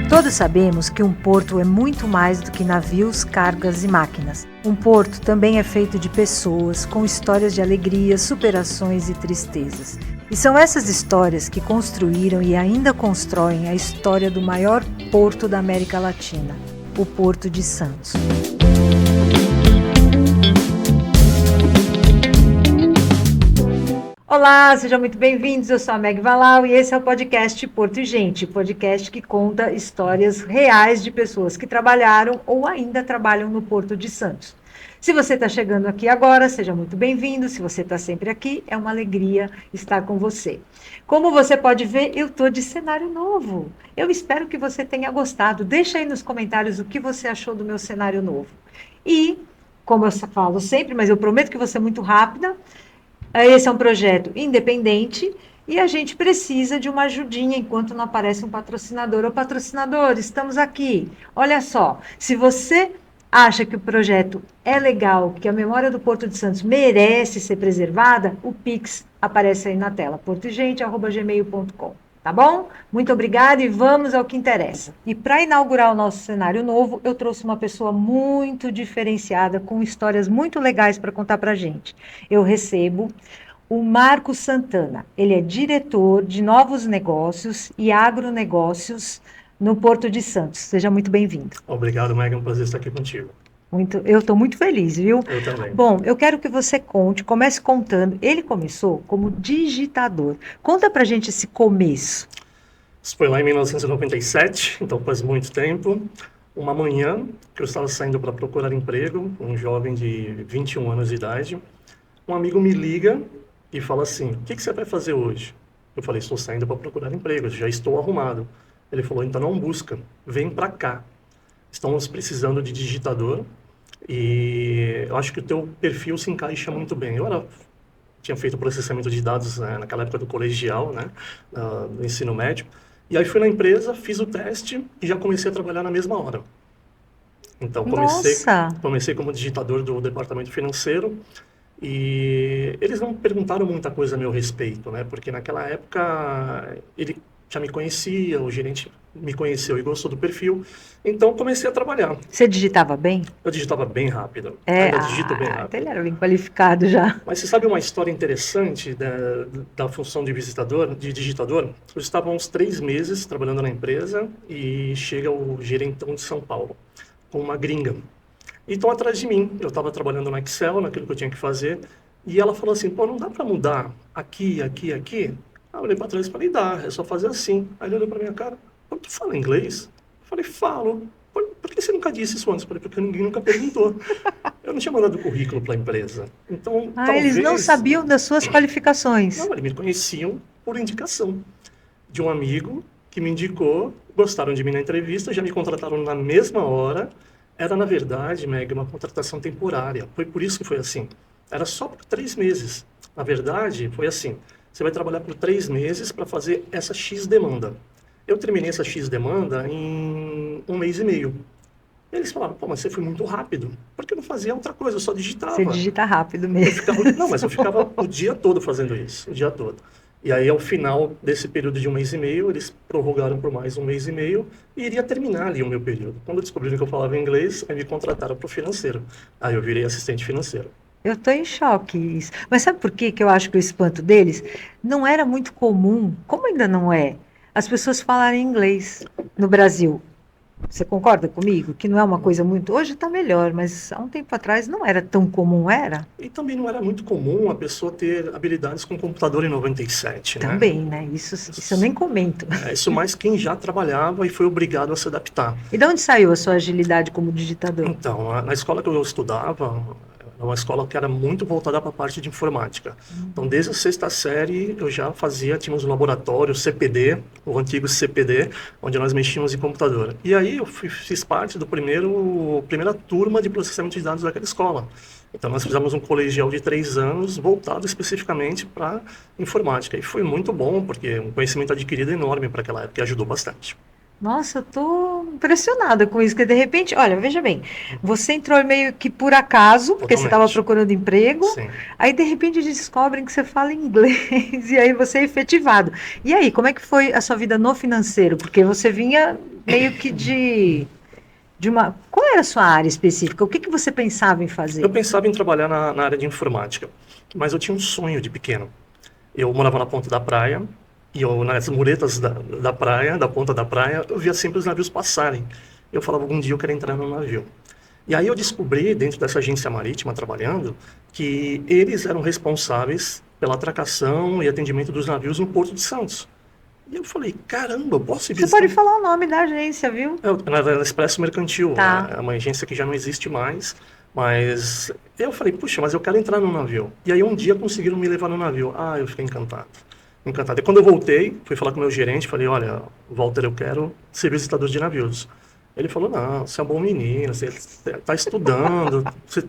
Todos sabemos que um porto é muito mais do que navios, cargas e máquinas. Um porto também é feito de pessoas com histórias de alegrias, superações e tristezas. E são essas histórias que construíram e ainda constroem a história do maior porto da América Latina, o Porto de Santos. Olá, sejam muito bem-vindos, eu sou a Meg Valau e esse é o podcast Porto e Gente, podcast que conta histórias reais de pessoas que trabalharam ou ainda trabalham no Porto de Santos. Se você está chegando aqui agora, seja muito bem-vindo, se você está sempre aqui, é uma alegria estar com você. Como você pode ver, eu estou de cenário novo, eu espero que você tenha gostado, deixa aí nos comentários o que você achou do meu cenário novo. E, como eu falo sempre, mas eu prometo que vou ser muito rápida, esse é um projeto independente e a gente precisa de uma ajudinha enquanto não aparece um patrocinador. Ô patrocinador, estamos aqui. Olha só, se você acha que o projeto é legal, que a memória do Porto de Santos merece ser preservada, o Pix aparece aí na tela, portogente@gmail.com. Tá bom? Muito obrigada e vamos ao que interessa. E para inaugurar o nosso cenário novo, eu trouxe uma pessoa muito diferenciada, com histórias muito legais para contar para a gente. Eu recebo o Marcos Santana. Ele é diretor de novos negócios e agronegócios no Porto de Santos. Seja muito bem-vindo. Obrigado, Meg. É um prazer estar aqui contigo. Eu estou muito feliz, viu? Eu também. Bom, eu quero que você comece contando. Ele começou como digitador. Conta pra gente esse começo. Isso foi lá em 1997, então faz muito tempo. Uma manhã que eu estava saindo para procurar emprego, um jovem de 21 anos de idade, um amigo me liga e fala assim: o que você vai fazer hoje? Eu falei: estou saindo para procurar emprego, já estou arrumado. Ele falou: então não busca, vem para cá. Estamos precisando de digitador e eu acho que o teu perfil se encaixa muito bem. Tinha feito processamento de dados, né, naquela época do colegial, né, do ensino médio. E aí fui na empresa, fiz o teste e já comecei a trabalhar na mesma hora. Então comecei como digitador do departamento financeiro e eles não perguntaram muita coisa a meu respeito, né, porque naquela época ele já me conhecia, o gerente me conheceu e gostou do perfil, então comecei a trabalhar. Você digitava bem? Eu digitava bem rápido, ainda digito bem rápido. Então ele era bem qualificado já. Mas você sabe uma história interessante da função de digitador? Eu estava há uns 3 meses trabalhando na empresa e chega o gerentão de São Paulo, com uma gringa. E estão atrás de mim, eu estava trabalhando no Excel, naquilo que eu tinha que fazer, e ela falou assim: pô, não dá para mudar aqui, aqui, aqui? Aí eu olhei para trás e falei: dá, é só fazer assim. Aí ele olhou para minha cara: pô, tu fala inglês? Eu falei: falo. Por que você nunca disse isso antes? Eu falei: porque ninguém nunca perguntou. Eu não tinha mandado currículo para a empresa. Então, eles não sabiam das suas qualificações. Não, eles me conheciam por indicação de um amigo que me indicou, gostaram de mim na entrevista, já me contrataram na mesma hora. Era, na verdade, Meg, uma contratação temporária. Foi por isso que foi assim. Era só por 3 meses. Na verdade, foi assim: você vai trabalhar por 3 meses para fazer essa X demanda. Eu terminei essa X demanda em 1 mês e meio. Eles falaram: pô, mas você foi muito rápido. Porque eu não fazia outra coisa, eu só digitava. Você digita rápido mesmo. Mas eu ficava o dia todo fazendo isso, o dia todo. E aí, ao final desse período de 1 mês e meio, eles prorrogaram por mais 1 mês e meio e iria terminar ali o meu período. Quando descobriram que eu falava inglês, aí me contrataram para o financeiro. Aí eu virei assistente financeiro. Eu estou em choque. Mas sabe por que eu acho que o espanto deles não era muito comum, como ainda não é, as pessoas falarem inglês no Brasil? Você concorda comigo? Que não é uma coisa muito... Hoje está melhor, mas há um tempo atrás não era tão comum, era? E também não era muito comum a pessoa ter habilidades com computador em 97, né? Também, né? Isso eu nem comento. Isso mais quem já trabalhava e foi obrigado a se adaptar. E de onde saiu a sua agilidade como digitador? Então, na escola que eu estudava, era uma escola que era muito voltada para a parte de informática. Então, desde a 6ª série, eu já tínhamos um laboratório, CPD, o antigo CPD, onde nós mexíamos em computador. E aí eu fiz parte do primeira turma de processamento de dados daquela escola. Então, nós fizemos um colegial de 3 anos, voltado especificamente para informática. E foi muito bom, porque um conhecimento adquirido enorme para aquela época, e ajudou bastante. Nossa, eu tô impressionada com isso, que de repente, olha, veja bem, você entrou meio que por acaso, porque você estava procurando emprego, Sim. Aí de repente descobrem que você fala inglês, e aí você é efetivado. E aí, como é que foi a sua vida no financeiro? Porque você vinha meio que de uma... Qual era a sua área específica? O que que você pensava em fazer? Eu pensava em trabalhar na área de informática, mas eu tinha um sonho de pequeno. Eu morava na ponta da praia, e eu, nas muretas da praia, da ponta da praia, eu via sempre os navios passarem. Eu falava, algum dia eu quero entrar num navio. E aí eu descobri, dentro dessa agência marítima, trabalhando, que eles eram responsáveis pela atracação e atendimento dos navios no Porto de Santos. E eu falei, caramba, eu posso ir Você visitar... pode falar o nome da agência, viu? Na Expresso Mercantil, Tá. é uma agência que já não existe mais, mas eu falei, puxa, mas eu quero entrar no navio. E aí um dia conseguiram me levar no navio. Ah, eu fiquei encantado. Encantado. E quando eu voltei, fui falar com o meu gerente, falei, olha, Walter, eu quero ser visitador de navios. Ele falou, não, você é um bom menino, você está estudando, você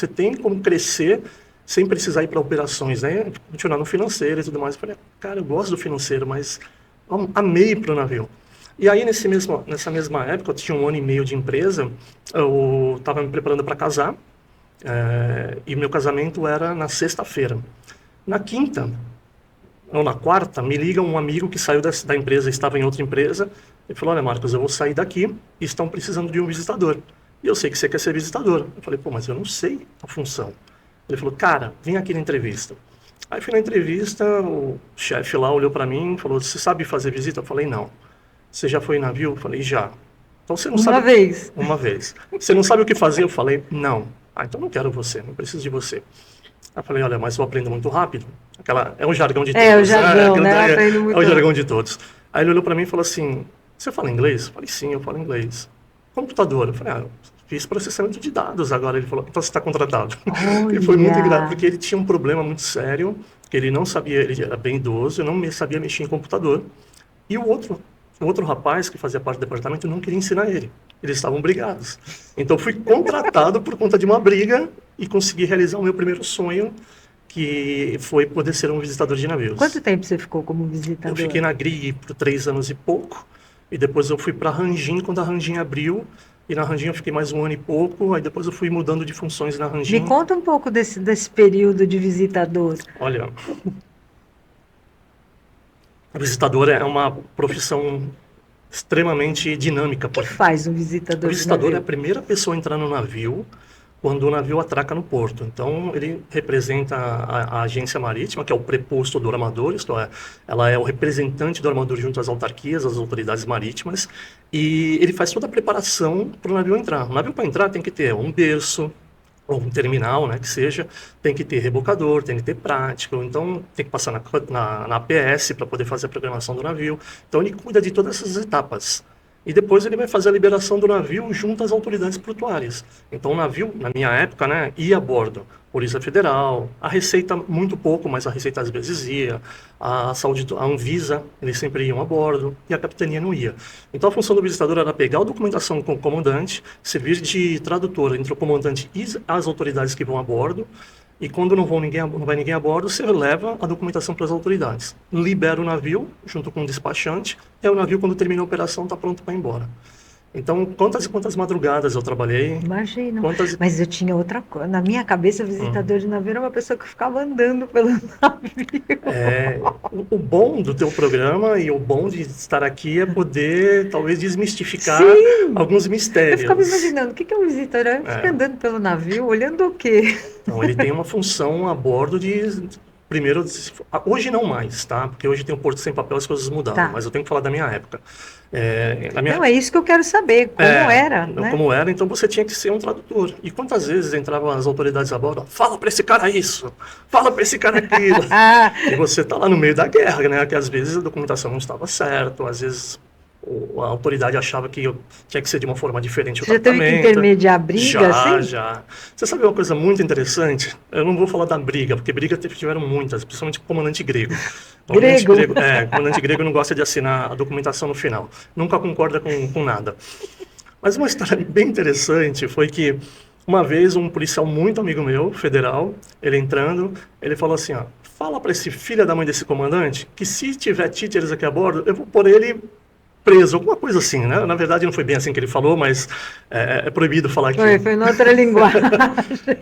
tem como crescer sem precisar ir para operações, né? Continuar no financeiro e tudo mais. Eu falei, cara, eu gosto do financeiro, mas amei para o navio. E aí, nessa mesma época, eu tinha 1 ano e meio de empresa, eu estava me preparando para casar, e meu casamento era na sexta-feira. Na quinta, ou na quarta, me liga um amigo que saiu da empresa, estava em outra empresa, e falou, olha, Marcos, eu vou sair daqui e estão precisando de um visitador. E eu sei que você quer ser visitador. Eu falei, pô, mas eu não sei a função. Ele falou, cara, vem aqui na entrevista. Aí fui na entrevista, o chefe lá olhou para mim e falou, você sabe fazer visita? Eu falei, não. Você já foi em navio? Eu falei, já. Então você não sabe... Uma vez. Uma vez. Você não sabe o que fazer? Eu falei, não. Ah, então não quero você, não preciso de você. Aí eu falei, olha, mas eu aprendo muito rápido. É o jargão de todos. É o jargão, né? Aprendo muito É o jargão de todos. Aí ele olhou para mim e falou assim, você fala inglês? Eu falei, sim, eu falo inglês. Computador? Eu falei, eu fiz processamento de dados agora. Ele falou, então você está contratado. E foi muito engraçado, porque ele tinha um problema muito sério, que ele não sabia, ele era bem idoso, não sabia mexer em computador. E o outro rapaz que fazia parte do departamento não queria ensinar ele. Eles estavam brigados. Então fui contratado por conta de uma briga e consegui realizar o meu primeiro sonho, que foi poder ser um visitador de navios. Quanto tempo você ficou como visitador? Eu fiquei na GRI por 3 anos e pouco, e depois eu fui para a Rangin quando a Rangin abriu, e na Rangin eu fiquei mais 1 ano e pouco, aí depois eu fui mudando de funções na Rangin. Me conta um pouco desse período de visitador. Olha, o visitador é uma profissão extremamente dinâmica. O que faz um visitador O visitador de é a navio? primeira pessoa a entrar no navio quando o navio atraca no porto. Então, ele representa a agência marítima, que é o preposto do armador, isto é, ela é o representante do armador junto às autarquias, às autoridades marítimas, e ele faz toda a preparação para o navio entrar. O navio, para entrar, tem que ter um berço, ou um terminal, né, que seja, tem que ter rebocador, tem que ter prático, então tem que passar na APS para poder fazer a programação do navio. Então ele cuida de todas essas etapas. E depois ele vai fazer a liberação do navio junto às autoridades portuárias. Então o navio, na minha época, né, ia a bordo. Polícia Federal, a Receita muito pouco, mas a Receita às vezes ia, a Saúde, a Anvisa, eles sempre iam a bordo, e a capitania não ia. Então a função do visitador era pegar a documentação com o comandante, servir de tradutor entre o comandante e as autoridades que vão a bordo, e quando não vai ninguém a bordo, você leva a documentação para as autoridades. Libera o navio, junto com o despachante, e o navio, quando termina a operação, está pronto para ir embora. Então, quantas e quantas madrugadas eu trabalhei. Imagino. Quantas... Mas eu tinha outra coisa. Na minha cabeça, o visitador de navio era uma pessoa que ficava andando pelo navio. O bom do teu programa e o bom de estar aqui é poder, talvez, desmistificar alguns mistérios. Eu ficava imaginando, o que é um visitador? Ele fica andando pelo navio, olhando o quê? Então, ele tem uma função a bordo de... Primeiro, hoje não mais, tá? Porque hoje tem o Porto Sem Papel, as coisas mudaram. Tá. Mas eu tenho que falar da minha época. Não, é isso que eu quero saber, como era, né? Como era, então você tinha que ser um tradutor. E quantas vezes entravam as autoridades a bordo, fala para esse cara isso, fala para esse cara aquilo. E você tá lá no meio da guerra, né? Que às vezes a documentação não estava certa, às vezes a autoridade achava que tinha que ser de uma forma diferente o Você já teve tratamento. que intermediar briga, assim? Já. Você sabe uma coisa muito interessante? Eu não vou falar da briga, porque briga tiveram muitas, principalmente com o comandante grego. O comandante grego não gosta de assinar a documentação no final. Nunca concorda com nada. Mas uma história bem interessante foi que uma vez um policial muito amigo meu, federal, ele entrando, ele falou assim, ó, fala para esse filho da mãe desse comandante que se tiver títeres aqui a bordo, eu vou pôr ele preso, alguma coisa assim, né? Na verdade não foi bem assim que ele falou, mas é proibido falar aqui. Foi em outra linguagem.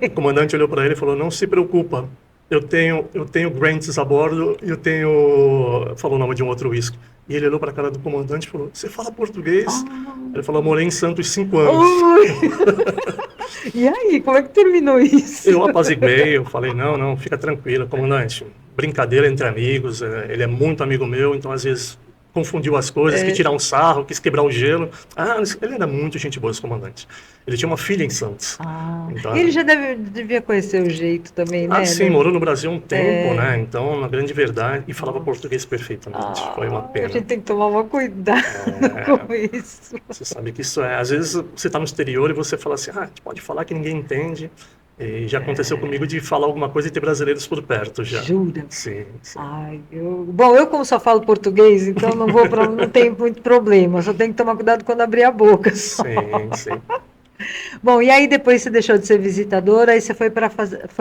O comandante olhou para ele e falou, não se preocupa, eu tenho Grants a bordo e eu tenho... Falou o nome de um outro uísque. E ele olhou para a cara do comandante e falou, você fala português? Ah. Ele falou, morei em Santos 5 anos. Ui. E aí, como é que terminou isso? Eu apaziguei, eu falei, não, fica tranquilo, comandante. Brincadeira entre amigos, ele é muito amigo meu, então às vezes confundiu as coisas, quis tirar um sarro, quis quebrar o gelo. Ah, ele era muito gente boa, esse comandante. Ele tinha uma filha em Santos. Ah, Então, e ele já devia conhecer o jeito também, né? sim, morou no Brasil um tempo, É. né? Então, na grande verdade, e falava português perfeitamente. Foi uma A pena. gente tem que tomar um cuidado com isso. Você sabe que isso é. Às vezes você está no exterior e você fala assim, a gente pode falar que ninguém entende. E já aconteceu comigo de falar alguma coisa e ter brasileiros por perto já. Jura? Sim. Ai, bom, eu como só falo português, então não tem muito problema, só tenho que tomar cuidado quando abrir a boca. Sim. Bom, e aí depois você deixou de ser visitadora, aí você foi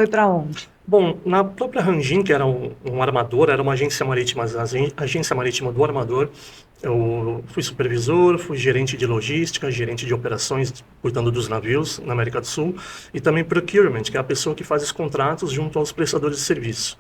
para onde? Bom, na própria Rangin, que era um armador, era uma agência marítima, agência marítima do armador, eu fui supervisor, fui gerente de logística, gerente de operações, cuidando dos navios na América do Sul, e também procurement, que é a pessoa que faz os contratos junto aos prestadores de serviço.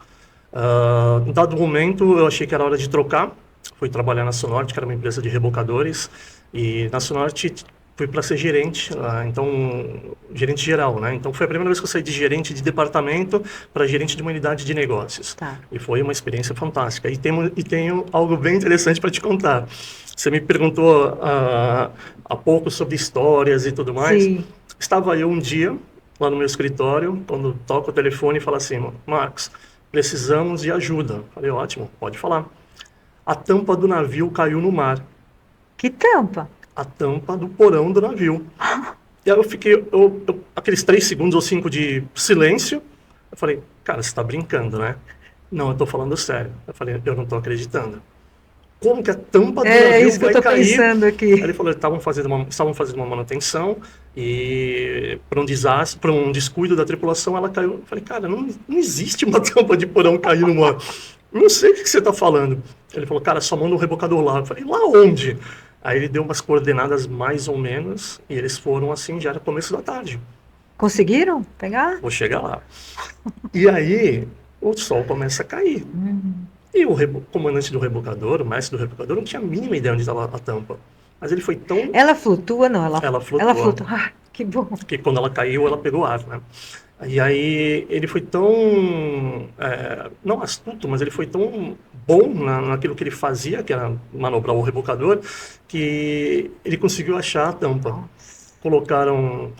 Em dado momento, eu achei que era hora de trocar, fui trabalhar na Sonorte, que era uma empresa de rebocadores, e na Sonorte fui para ser gerente, então gerente geral, né? Então foi a primeira vez que eu saí de gerente de departamento para gerente de uma unidade de negócios. Tá. E foi uma experiência fantástica. E tenho algo bem interessante para te contar. Você me perguntou há pouco sobre histórias e tudo mais. Sim. Estava eu um dia lá no meu escritório, quando toco o telefone e falo assim, Marcos, precisamos de ajuda. Falei, ótimo, pode falar. A tampa do navio caiu no mar. Que tampa? A tampa do porão do navio. E aí eu fiquei, aqueles 3 segundos ou 5 de silêncio, eu falei, cara, você está brincando, né? Não, eu estou falando sério. Eu falei, eu não estou acreditando. Como que a tampa do navio isso que vai eu tô cair? pensando aqui. Aí ele falou, estavam fazendo uma manutenção e por um desastre, por um descuido da tripulação, ela caiu. Eu falei, cara, não existe uma tampa de porão cair no mar. Não sei o que você está falando. Ele falou, cara, só manda um rebocador lá. Eu falei, lá onde? Aí ele deu umas coordenadas mais ou menos, e eles foram assim, já era começo da tarde. Conseguiram pegar? Vou chegar lá. E aí, o sol começa a cair. E o comandante do rebocador, o mestre do rebocador, não tinha a mínima ideia onde estava a tampa. Mas ele foi tão... Ela flutua, não? Ela flutua. Ela flutua. Ah, que bom. Porque quando ela caiu, ela pegou ar, né? E aí ele foi tão, não astuto, mas ele foi tão bom naquilo que ele fazia, que era manobrar o rebocador, que ele conseguiu achar a tampa. Colocaram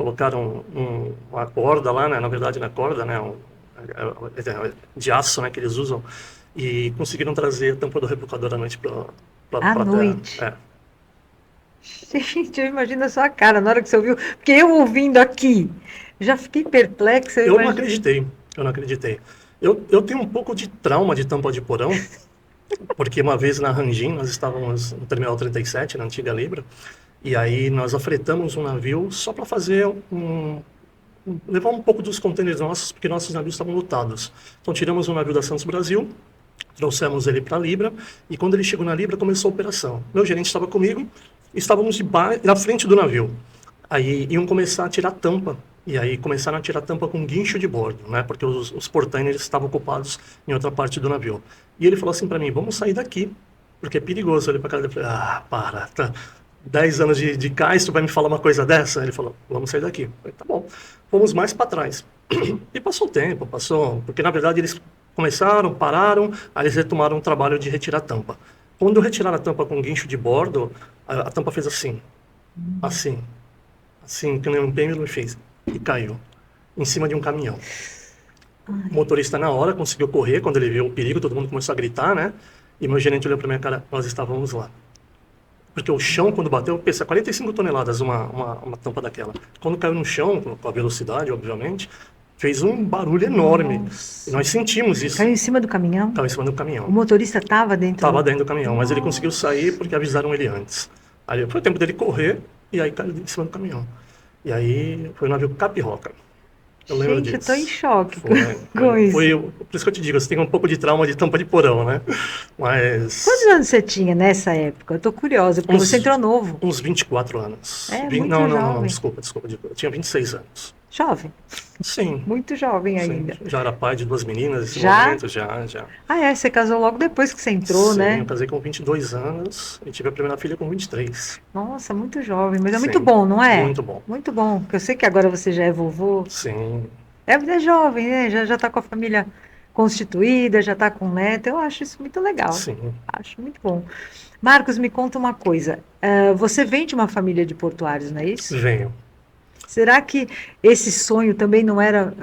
uma corda lá, né? Na verdade, na corda, né? De aço, né? Que eles usam, e conseguiram trazer a tampa do rebocador à noite para À noite? terra. Gente, eu imagino a sua cara na hora que você ouviu, porque eu ouvindo aqui, já fiquei perplexa. Eu não acreditei. Eu tenho um pouco de trauma de tampa de porão, porque uma vez na Rangin, nós estávamos no Terminal 37, na antiga Libra, e aí nós afretamos um navio só para fazer levar um pouco dos contêineres nossos, porque nossos navios estavam lotados. Então tiramos um navio da Santos Brasil, trouxemos ele para a Libra, e quando ele chegou na Libra, começou a operação. Meu gerente estava comigo, estávamos na frente do navio. Aí iam começar a tirar tampa. E aí começaram a tirar tampa com guincho de bordo, né? Porque os portainers estavam ocupados em outra parte do navio. E ele falou assim para mim, vamos sair daqui, porque é perigoso. Eu olhei para cara dele e falei, para, tá 10 anos de cais, tu vai me falar uma coisa dessa? Ele falou, vamos sair daqui. Eu falei, tá bom. Fomos mais para trás. E passou o tempo, porque na verdade eles pararam, aí eles retomaram o trabalho de retirar a tampa. Quando retiraram a tampa com guincho de bordo, a tampa fez assim, que nem um pêndulo fez, e caiu em cima de um caminhão. O motorista na hora conseguiu correr, quando ele viu o perigo, todo mundo começou a gritar, né? E meu gerente olhou para minha cara, nós estávamos lá. Porque o chão, quando bateu, pensa, 45 toneladas uma tampa daquela. Quando caiu no chão, com a velocidade, obviamente, fez um barulho enorme. Nossa. E nós sentimos isso. Caiu em cima do caminhão? Caiu em cima do caminhão. O motorista estava dentro? Estava dentro do caminhão, mas ele conseguiu sair porque avisaram ele antes. Aí foi o tempo dele correr, e aí caiu em cima do caminhão. E aí foi o navio Capiroca. Eu lembro disso. Gente, eu tô em choque com isso. Por isso que eu te digo, você tem um pouco de trauma de tampa de porão, né? Mas... Quantos anos você tinha nessa época? Eu tô curiosa, porque você entrou novo. Uns 24 anos. Muito não, jovem. desculpa. Eu tinha 26 anos. Jovem, Sim, muito jovem sim. ainda. Já era pai de 2 meninas nesse Já? momento, já. Ah, é, você casou logo depois que você entrou, Sim, eu né? casei com 22 anos e tive a primeira filha com 23. Nossa, muito jovem, mas é muito Sim, bom, não é? muito bom. Muito bom, porque eu sei que agora você já é vovô. Sim, É jovem, né? Já tá com a família constituída, já tá com neto. Eu acho isso muito legal. sim. Acho muito bom. Marcos, me conta uma coisa. Você vem de uma família de portuários, não é isso? Venho. Será que esse sonho também não era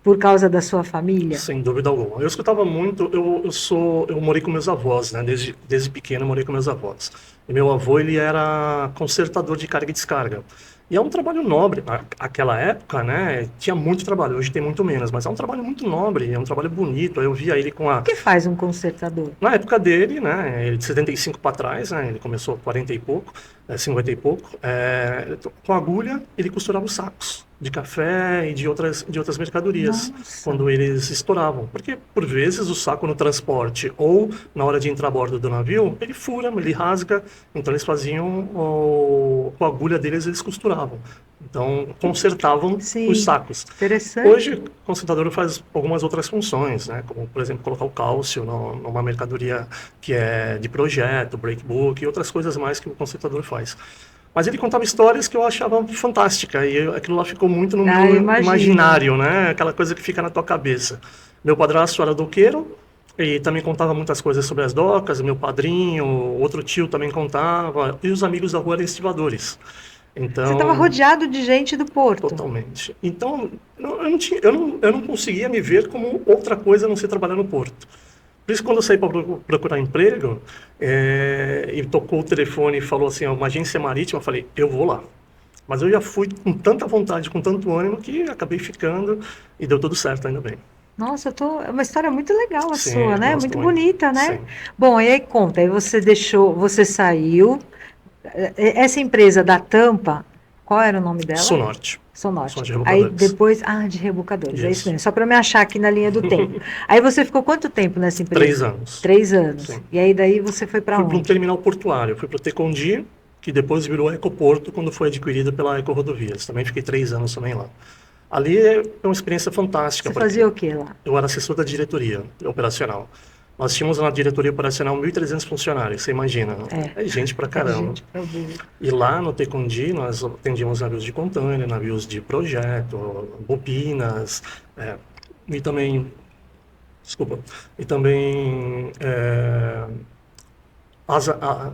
por causa da sua família? Sem dúvida alguma. Eu escutava muito, eu morei com meus avós, né? Desde pequeno eu morei com meus avós. E meu avô, ele era consertador de carga e descarga. E é um trabalho nobre. Naquela época, né, tinha muito trabalho. Hoje tem muito menos, mas é um trabalho muito nobre, é um trabalho bonito. Eu via ele com O a que faz um consertador? Na época dele, né, ele de 75 para trás, né, ele começou 40 e pouco, 50 e pouco, com agulha ele costurava os sacos de café e de outras mercadorias Nossa, quando eles estouravam. Porque, por vezes, o saco no transporte ou na hora de entrar a bordo do navio, ele fura, ele rasga, então eles faziam, com a agulha deles, eles costuravam. Então, consertavam os sim, sacos. interessante. Hoje, o consertador faz algumas outras funções, né? Como, por exemplo, colocar o cálcio numa mercadoria que é de projeto, breakbook e outras coisas mais que o consertador faz. Mas ele contava histórias que eu achava fantástica e aquilo lá ficou muito no Ah, eu meu imagino. imaginário, né? Aquela coisa que fica na tua cabeça. Meu padrasto era doqueiro e também contava muitas coisas sobre as docas, meu padrinho, outro tio também contava, e os amigos da rua eram estivadores. Você estava Então, rodeado de gente do Porto. totalmente. Então, eu não conseguia me ver como outra coisa a não ser trabalhar no porto. Por isso, quando eu saí para procurar emprego, e tocou o telefone e falou assim, uma agência marítima, eu falei, eu vou lá. Mas eu já fui com tanta vontade, com tanto ânimo, que acabei ficando e deu tudo certo, ainda bem. Nossa, é uma história muito legal a Sim, sua, eu né? gosto Muito muito. bonita, né? Sim. Bom, e aí conta, aí você deixou, você saiu. Essa empresa da Tampa, qual era o nome dela? Sonorte. Sonorte. Sonorte Aí Rebocadores. depois, de rebocadores, é isso Isso. mesmo, só para me achar aqui na linha do tempo. Aí você ficou quanto tempo nessa três empresa? anos. 3 anos. Sim. E aí daí você foi para Fui para um onde? terminal portuário, fui para o Tecondi, que depois virou Ecoporto quando foi adquirido pela Eco Rodovias. Também fiquei 3 anos também lá. Ali é uma experiência fantástica, Você porque fazia o que lá? eu era assessor da diretoria operacional. Nós tínhamos na diretoria operacional 1.300 funcionários, você imagina, É, é gente pra é caramba. gente pra burro. E lá no Tecondi nós atendíamos navios de container, navios de projeto, bobinas, e também, desculpa, e também Asa,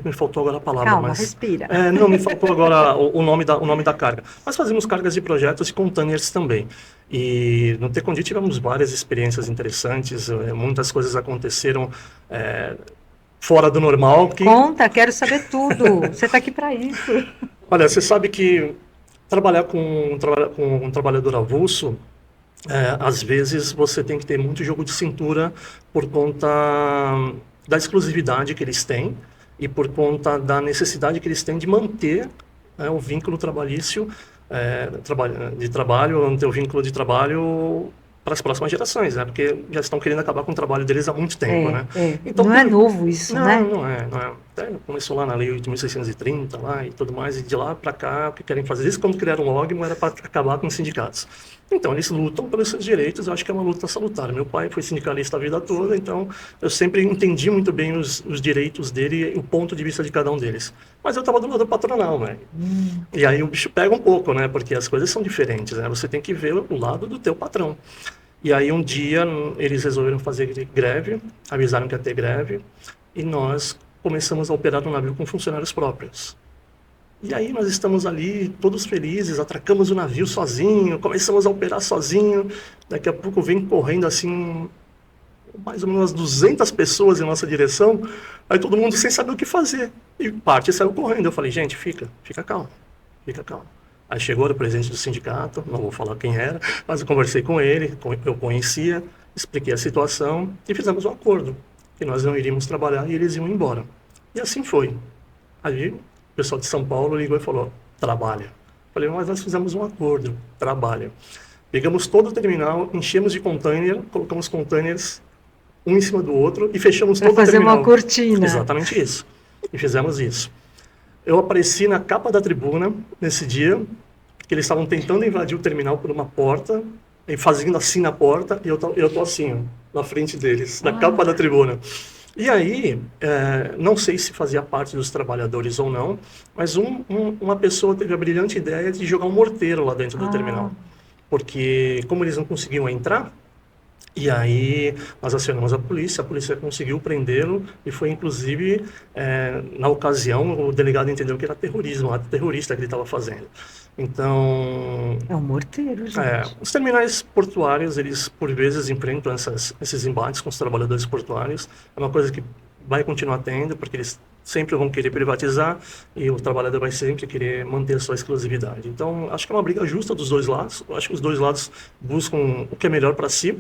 me faltou agora a palavra, Calma, mas respira. não, me faltou agora o nome da carga. Nós fazemos cargas de projetos e containers também. E no Tecondi tivemos várias experiências interessantes, muitas coisas aconteceram fora do normal. Conta, quero saber tudo. Você está aqui para isso. Olha, você sabe que trabalhar com um trabalhador avulso, às vezes você tem que ter muito jogo de cintura por conta da exclusividade que eles têm e por conta da necessidade que eles têm de manter o vínculo trabalhício, de trabalho, manter o vínculo de trabalho para as próximas gerações, né? Porque já estão querendo acabar com o trabalho deles há muito tempo, né? Então, Não é novo isso, não, né? não é, não é. Até começou lá na lei de 1630 lá e tudo mais, e de lá para cá, o que querem fazer? Isso quando criaram o OGMO era para acabar com os sindicatos. Então, eles lutam pelos seus direitos, eu acho que é uma luta salutar. Meu pai foi sindicalista a vida toda, então eu sempre entendi muito bem os direitos dele e o ponto de vista de cada um deles. Mas eu estava do lado patronal, né? E aí o bicho pega um pouco, né? Porque as coisas são diferentes, né? Você tem que ver o lado do teu patrão. E aí um dia eles resolveram fazer greve, avisaram que ia ter greve, e nós começamos a operar no navio com funcionários próprios. E aí nós estamos ali, todos felizes, atracamos o navio sozinho, começamos a operar sozinho, daqui a pouco vem correndo assim, mais ou menos umas 200 pessoas em nossa direção, aí todo mundo sem saber o que fazer, e parte saiu correndo. Eu falei, gente, fica calmo, fica calmo. Aí chegou o presidente do sindicato, não vou falar quem era, mas eu conversei com ele, eu conhecia, expliquei a situação e fizemos um acordo, que nós não iríamos trabalhar e eles iam embora. E assim foi. Aí o pessoal de São Paulo ligou e falou, trabalha. Falei, mas nós fizemos um acordo, trabalha. Pegamos todo o terminal, enchemos de container, colocamos containers um em cima do outro e fechamos Para todo o fazer uma terminal. cortina. Exatamente isso. E fizemos isso. Eu apareci na capa da tribuna nesse dia, que eles estavam tentando invadir o terminal por uma porta, e fazendo assim na porta, e eu tô assim, ó, na frente deles, na capa da tribuna. E aí, não sei se fazia parte dos trabalhadores ou não, mas uma pessoa teve a brilhante ideia de jogar um morteiro lá dentro do terminal. Porque, como eles não conseguiam entrar, e aí nós acionamos a polícia conseguiu prendê-lo, e foi inclusive, na ocasião, o delegado entendeu que era terrorismo, um ato terrorista que ele estava fazendo. Então, É um morteiro, gente. os terminais portuários, eles por vezes enfrentam esses embates com os trabalhadores portuários. É uma coisa que vai continuar tendo, porque eles sempre vão querer privatizar e o trabalhador vai sempre querer manter a sua exclusividade. Então, acho que é uma briga justa dos dois lados. Eu acho que os dois lados buscam o que é melhor para si,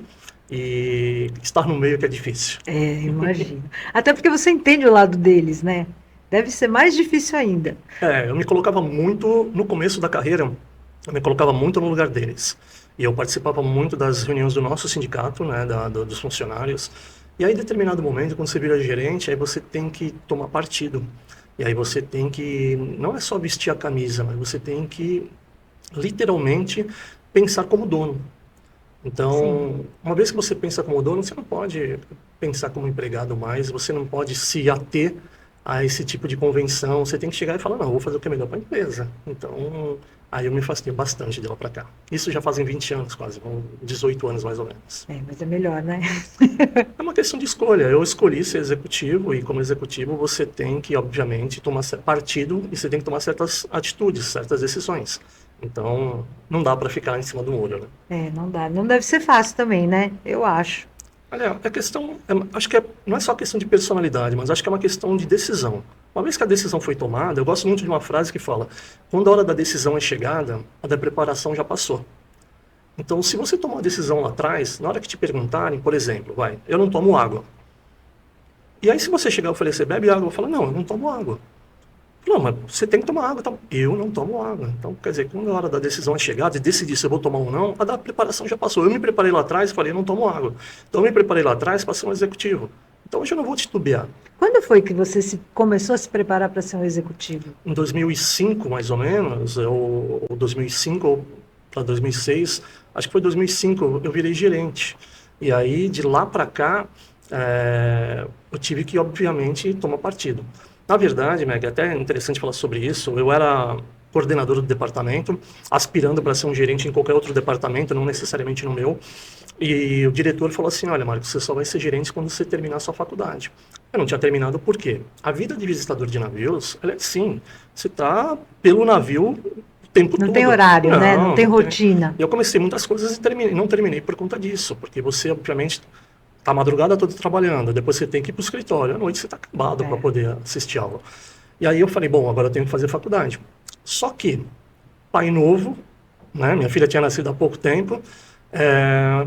e estar no meio que é difícil. Imagino. Até porque você entende o lado deles, né? Deve ser mais difícil ainda. Eu me colocava muito, no começo da carreira, eu me colocava muito no lugar deles. E eu participava muito das reuniões do nosso sindicato, né, dos funcionários. E aí, em determinado momento, quando você vira gerente, aí você tem que tomar partido. E aí você tem que, não é só vestir a camisa, mas você tem que, literalmente, pensar como dono. Então, Sim. uma vez que você pensa como dono, você não pode pensar como empregado mais, você não pode se ater a esse tipo de convenção, você tem que chegar e falar, não, vou fazer o que é melhor para a empresa. Então, aí eu me afastei bastante de lá para cá. Isso já fazem 20 anos quase, 18 anos mais ou menos. Mas é melhor, né? É uma questão de escolha. Eu escolhi ser executivo e, como executivo, você tem que, obviamente, tomar partido e você tem que tomar certas atitudes, certas decisões. Então, não dá para ficar em cima do muro, né? Não dá. Não deve ser fácil também, né? Eu acho. Olha, a questão, acho que não é só questão de personalidade, mas acho que é uma questão de decisão. Uma vez que a decisão foi tomada, eu gosto muito de uma frase que fala, quando a hora da decisão é chegada, a da preparação já passou. Então, se você tomou a decisão lá atrás, na hora que te perguntarem, por exemplo, eu não tomo água. E aí, se você chegar e oferecer, bebe água, eu falo, não, eu não tomo água. Não, mas você tem que tomar água. Então, eu não tomo água. Então, quer dizer, quando a hora da decisão é chegada, de decidir se eu vou tomar ou não, a da preparação já passou. Eu me preparei lá atrás e falei, eu não tomo água. Então, eu me preparei lá atrás para ser um executivo. Então, hoje eu não vou titubear. Quando foi que você começou a se preparar para ser um executivo? Em 2005, mais ou menos, ou 2005 para 2006, acho que foi 2005, eu virei gerente. E aí, de lá para cá, eu tive que, obviamente, tomar partido. Na verdade, Meg, até é interessante falar sobre isso, eu era coordenador do departamento, aspirando para ser um gerente em qualquer outro departamento, não necessariamente no meu, e o diretor falou assim, olha, Marcos, você só vai ser gerente quando você terminar a sua faculdade. Eu não tinha terminado por quê? A vida de visitador de navios, ela é assim, você está pelo navio o tempo todo. Não tem horário, né? Não tem rotina. Eu comecei muitas coisas e não terminei por conta disso, porque você, obviamente, tá a madrugada toda trabalhando, depois você tem que ir para o escritório, à noite você está acabado para poder assistir aula. E aí eu falei, bom, agora eu tenho que fazer faculdade. Só que, pai novo, né, minha filha tinha nascido há pouco tempo,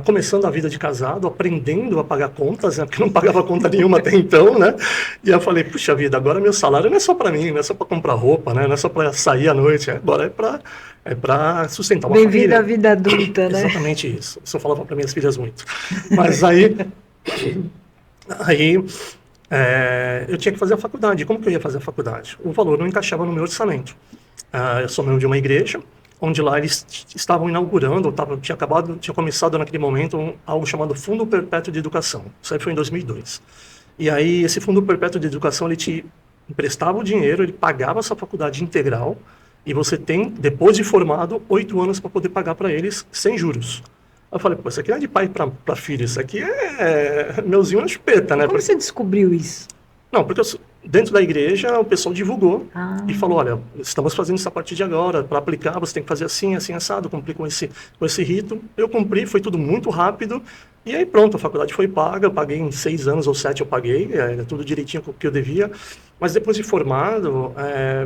começando a vida de casado, aprendendo a pagar contas, né, porque não pagava conta nenhuma até então, né? E eu falei, puxa vida, agora meu salário não é só para mim, não é só para comprar roupa, né, não é só para sair à noite, agora é para sustentar uma família. Bem-vindo à vida adulta, né? Exatamente isso. Isso eu falava para minhas filhas muito. Mas aí eu tinha que fazer a faculdade. Como que eu ia fazer a faculdade? O valor não encaixava no meu orçamento. Eu sou membro de uma igreja, onde lá eles estavam inaugurando, tinha começado naquele momento algo chamado Fundo Perpétuo de Educação. Isso aí foi em 2002. E aí esse Fundo Perpétuo de Educação, ele te emprestava o dinheiro, ele pagava a sua faculdade integral, e você tem, depois de formado, 8 anos para poder pagar para eles sem juros. Eu falei, pô, isso aqui não é de pai para filho, isso aqui é meuzinho na chupeta, né? Como você descobriu isso? Não, porque dentro da igreja o pessoal divulgou e falou, olha, estamos fazendo isso a partir de agora, para aplicar você tem que fazer assim, assim, assado, cumprir com esse rito. Eu cumpri, foi tudo muito rápido, e aí pronto, a faculdade foi paga, eu paguei em 6 anos ou 7 eu paguei, tudo direitinho com o que eu devia, mas depois de formado,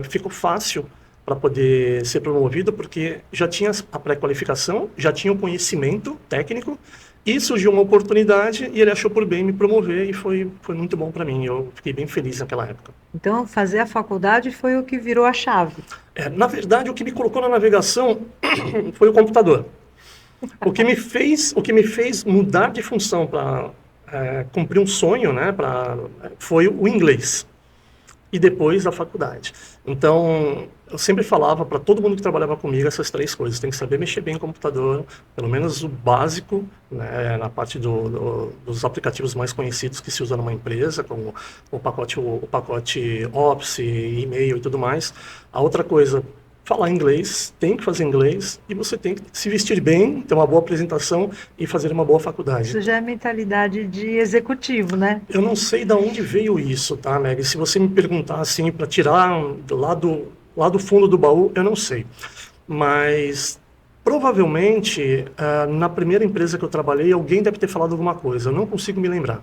ficou fácil para poder ser promovido, porque já tinha a pré-qualificação, já tinha o conhecimento técnico, e surgiu uma oportunidade e ele achou por bem me promover e foi muito bom para mim. Eu fiquei bem feliz naquela época. Então, fazer a faculdade foi o que virou a chave. Na verdade, o que me colocou na navegação foi o computador. O que me fez mudar de função para cumprir um sonho, né, foi o inglês. e depois a faculdade. Então, eu sempre falava para todo mundo que trabalhava comigo essas três coisas. Tem que saber mexer bem no computador, pelo menos o básico, né, na parte dos aplicativos mais conhecidos que se usa numa empresa, como o pacote Office, e-mail e tudo mais. A outra coisa, falar inglês, tem que fazer inglês, e você tem que se vestir bem, ter uma boa apresentação e fazer uma boa faculdade. Isso já é mentalidade de executivo, né? Eu não sei de onde veio isso, tá, Meg? Se você me perguntar assim, para tirar lá do fundo do baú, eu não sei. Mas provavelmente, na primeira empresa que eu trabalhei, alguém deve ter falado alguma coisa. Eu não consigo me lembrar.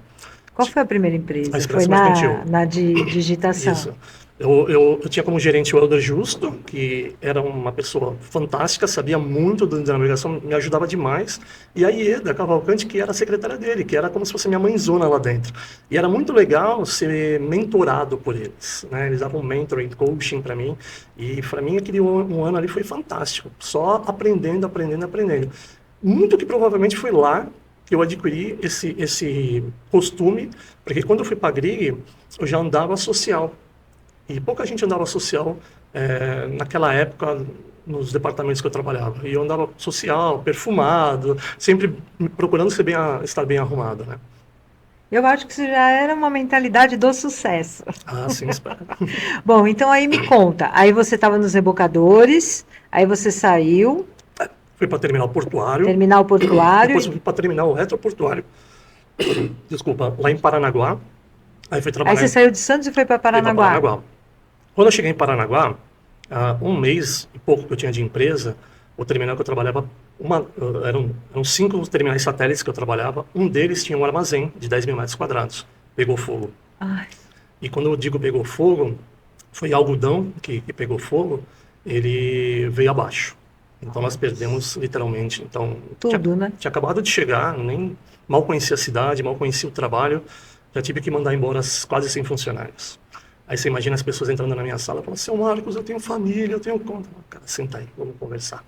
Qual foi a primeira A empresa? Foi Expresso Mercantil. na de digitação. Isso. Eu tinha como gerente o Helder Justo, que era uma pessoa fantástica, sabia muito da navegação, me ajudava demais. E a Ieda Cavalcante, que era a secretária dele, que era como se fosse minha mãezona lá dentro. E era muito legal ser mentorado por eles, né? Eles davam mentoring, coaching para mim. E para mim aquele um ano ali foi fantástico. Só aprendendo, aprendendo, aprendendo. Muito que provavelmente foi lá que eu adquiri esse costume, porque quando eu fui para a Grig, eu já andava social. E pouca gente andava social naquela época nos departamentos que eu trabalhava. E eu andava social, perfumado, sempre procurando estar bem arrumado, né? Eu acho que isso já era uma mentalidade do sucesso. Ah, sim, espero. Bom, então aí me conta. Aí você estava nos rebocadores, aí você saiu, Fui para terminal portuário, terminal portuário. depois fui para terminal retroportuário, desculpa, lá em Paranaguá. Aí fui Aí trabalhar você saiu de Santos e foi para fui pra Paranaguá. Paranaguá. Quando eu cheguei em Paranaguá, um mês e pouco que eu tinha de empresa, o terminal que eu trabalhava, eram 5 terminais satélites que eu trabalhava, um deles tinha um armazém de 10 mil metros quadrados, pegou fogo. Ai, E quando eu digo pegou fogo, foi algodão que pegou fogo, ele veio abaixo. Então nós perdemos literalmente. Então, tudo, né? tinha acabado de chegar, nem mal conhecia a cidade, mal conhecia o trabalho, já tive que mandar embora quase 100 funcionários. Aí você imagina as pessoas entrando na minha sala e falando, seu Marcos, eu tenho família, eu tenho conta. Cara, senta aí, vamos conversar.